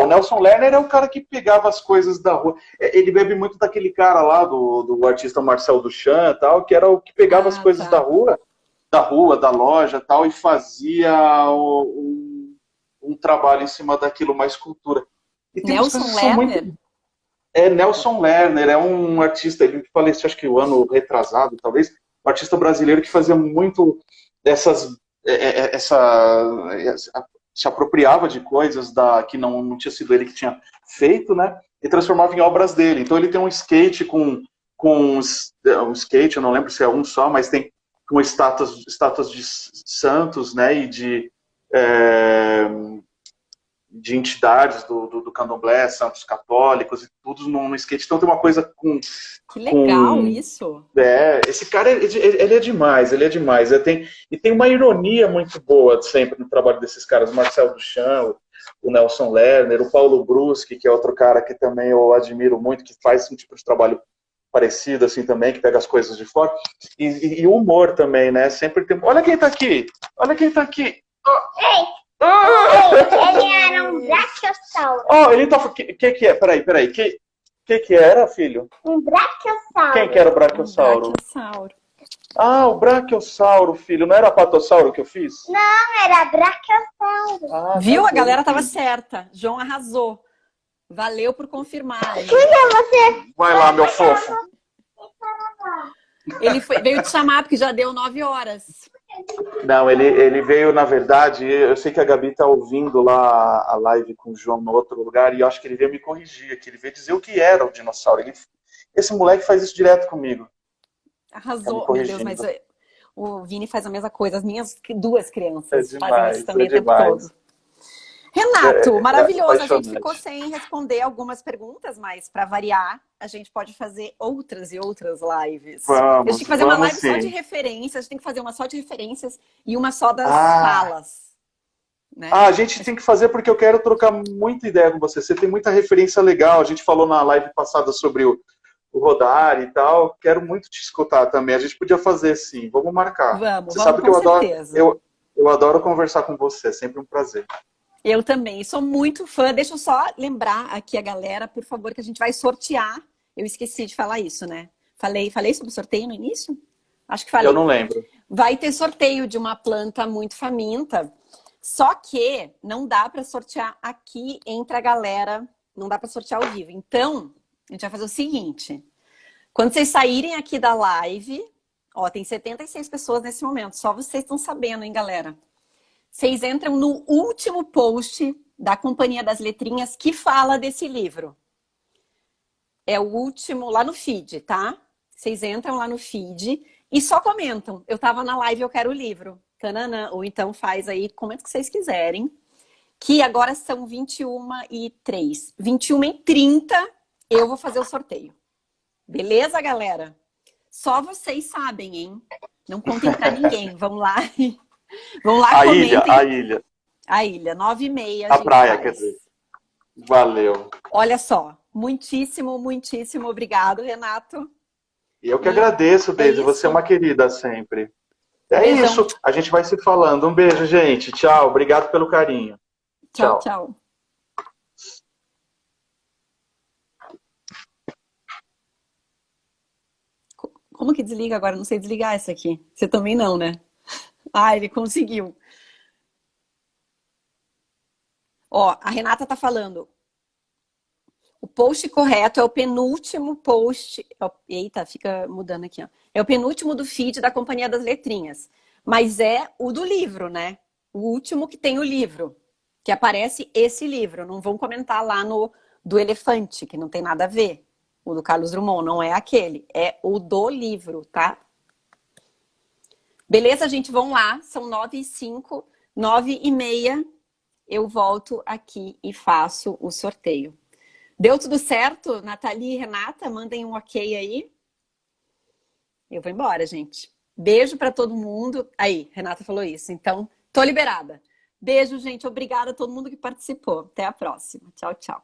S2: O Nelson Lerner é o cara que pegava as coisas da rua. Ele bebe muito daquele cara lá, do artista Marcel Duchamp, tal, que era o que pegava as coisas
S1: Tá.
S2: da loja, tal, e fazia um trabalho em cima daquilo, uma escultura. E tem umas coisas
S1: Nelson
S2: que são muito.
S1: Lerner?
S2: Nelson Lerner é um artista, ele faleceu acho que o ano retrasado, talvez, um artista brasileiro que fazia muito se apropriava de coisas que não tinha sido ele que tinha feito, né? E transformava em obras dele. Então ele tem um skate com um skate, eu não lembro se é um só, mas tem com estátuas de santos, né? E de de entidades do candomblé, santos católicos e tudo no skate. Então tem uma coisa com...
S1: Que legal isso!
S2: Esse cara, ele é demais, ele é demais. E tem uma ironia muito boa sempre no trabalho desses caras, o Marcel Duchamp, o Nelson Lerner, o Paulo Bruschi, que é outro cara que também eu admiro muito, que faz um tipo de trabalho parecido assim também, que pega as coisas de fora. E o humor também, né? Sempre tem... Olha quem tá aqui! Olha quem tá aqui!
S3: Ei, ele era um brachiosauro.
S2: Oh, ele tá... que é? Peraí. Que era, filho?
S3: Um brachiosauro.
S2: Quem que era o brachiosauro?
S1: Brachiosauro.
S2: Ah, o brachiosauro, filho. Não era patossauro que eu fiz?
S3: Não, era brachiosauro.
S2: Ah,
S1: Viu?
S2: tá
S1: A galera
S2: bom,
S1: tava
S2: filho.
S1: certa. João arrasou. Valeu por confirmar.
S3: Quem é você?
S2: Vai lá, meu fofo.
S1: Ele veio te chamar porque já deu 9 horas.
S2: Não, ele veio, na verdade, eu sei que a Gabi tá ouvindo lá a live com o João no outro lugar, e eu acho que ele veio me corrigir aqui, ele veio dizer o que era o dinossauro. Esse moleque faz isso direto comigo. Tá me
S1: Arrasou, meu Deus,
S2: corrigindo.
S1: mas o Vini faz a mesma coisa. As minhas 2 crianças
S2: É
S1: fazem
S2: demais,
S1: isso também
S2: é
S1: o tempo
S2: demais.
S1: todo. Renato, maravilhoso. A gente
S2: apaixonante.
S1: ficou sem responder algumas perguntas, mas para variar, a gente pode fazer outras e outras lives. A gente tem que fazer uma live só de referências, a gente tem que fazer uma só de referências e uma só das falas. Né?
S2: A gente tem que fazer porque eu quero trocar muita ideia com você. Você tem muita referência legal. A gente falou na live passada sobre o Rodar e tal. Quero muito te escutar também. A gente podia fazer, sim. Vamos marcar.
S1: Você
S2: sabe que
S1: com
S2: eu adoro.
S1: certeza.
S2: Eu adoro conversar com você. É sempre um prazer.
S1: Eu também. Sou muito fã. Deixa eu só lembrar aqui a galera, por favor, que a gente vai sortear. Eu esqueci de falar isso, né? Falei sobre o sorteio no início? Acho que falei.
S2: Eu não lembro.
S1: Vai ter sorteio de uma planta muito faminta. Só que não dá para sortear aqui entre a galera. Não dá para sortear ao vivo. Então, a gente vai fazer o seguinte. Quando vocês saírem aqui da live... Ó, tem 76 pessoas nesse momento. Só vocês estão sabendo, hein, galera? Vocês entram no último post da Companhia das Letrinhas que fala desse livro. É o último, lá no feed, tá? Vocês entram lá no feed e só comentam. Eu tava na live, eu quero o livro. Tananã. Ou então faz aí, comenta o que vocês quiserem. Que agora são 21h03. 21h30 eu vou fazer o sorteio. Beleza, galera? Só vocês sabem, hein? Não contem pra ninguém. Vamos lá. Vamos lá, comentem.
S2: A ilha.
S1: A ilha, 9h30.
S2: A praia, quer dizer. Valeu.
S1: Olha só, muitíssimo obrigado, Renato.
S2: E eu que agradeço, Deise. Você é uma querida sempre.
S1: Beijão.
S2: Isso. A gente vai se falando. Um beijo, gente. Tchau. Obrigado pelo carinho.
S1: Tchau. Como que desliga agora? Não sei desligar essa aqui. Você também não, né? Ah, ele conseguiu. Ó, a Renata tá falando. O post correto é o penúltimo post... Eita, fica mudando aqui, ó. É o penúltimo do feed da Companhia das Letrinhas. Mas é o do livro, né? O último que tem o livro. Que aparece esse livro. Não vão comentar lá no do elefante, que não tem nada a ver. O do Carlos Drummond, não é aquele. É o do livro, tá? Beleza, gente? Vão lá. São 9h05. 9h30 eu volto aqui e faço o sorteio. Deu tudo certo? Nathalie e Renata, mandem um ok aí. Eu vou embora, gente. Beijo pra todo mundo. Aí, Renata falou isso. Então, tô liberada. Beijo, gente. Obrigada a todo mundo que participou. Até a próxima. Tchau, tchau.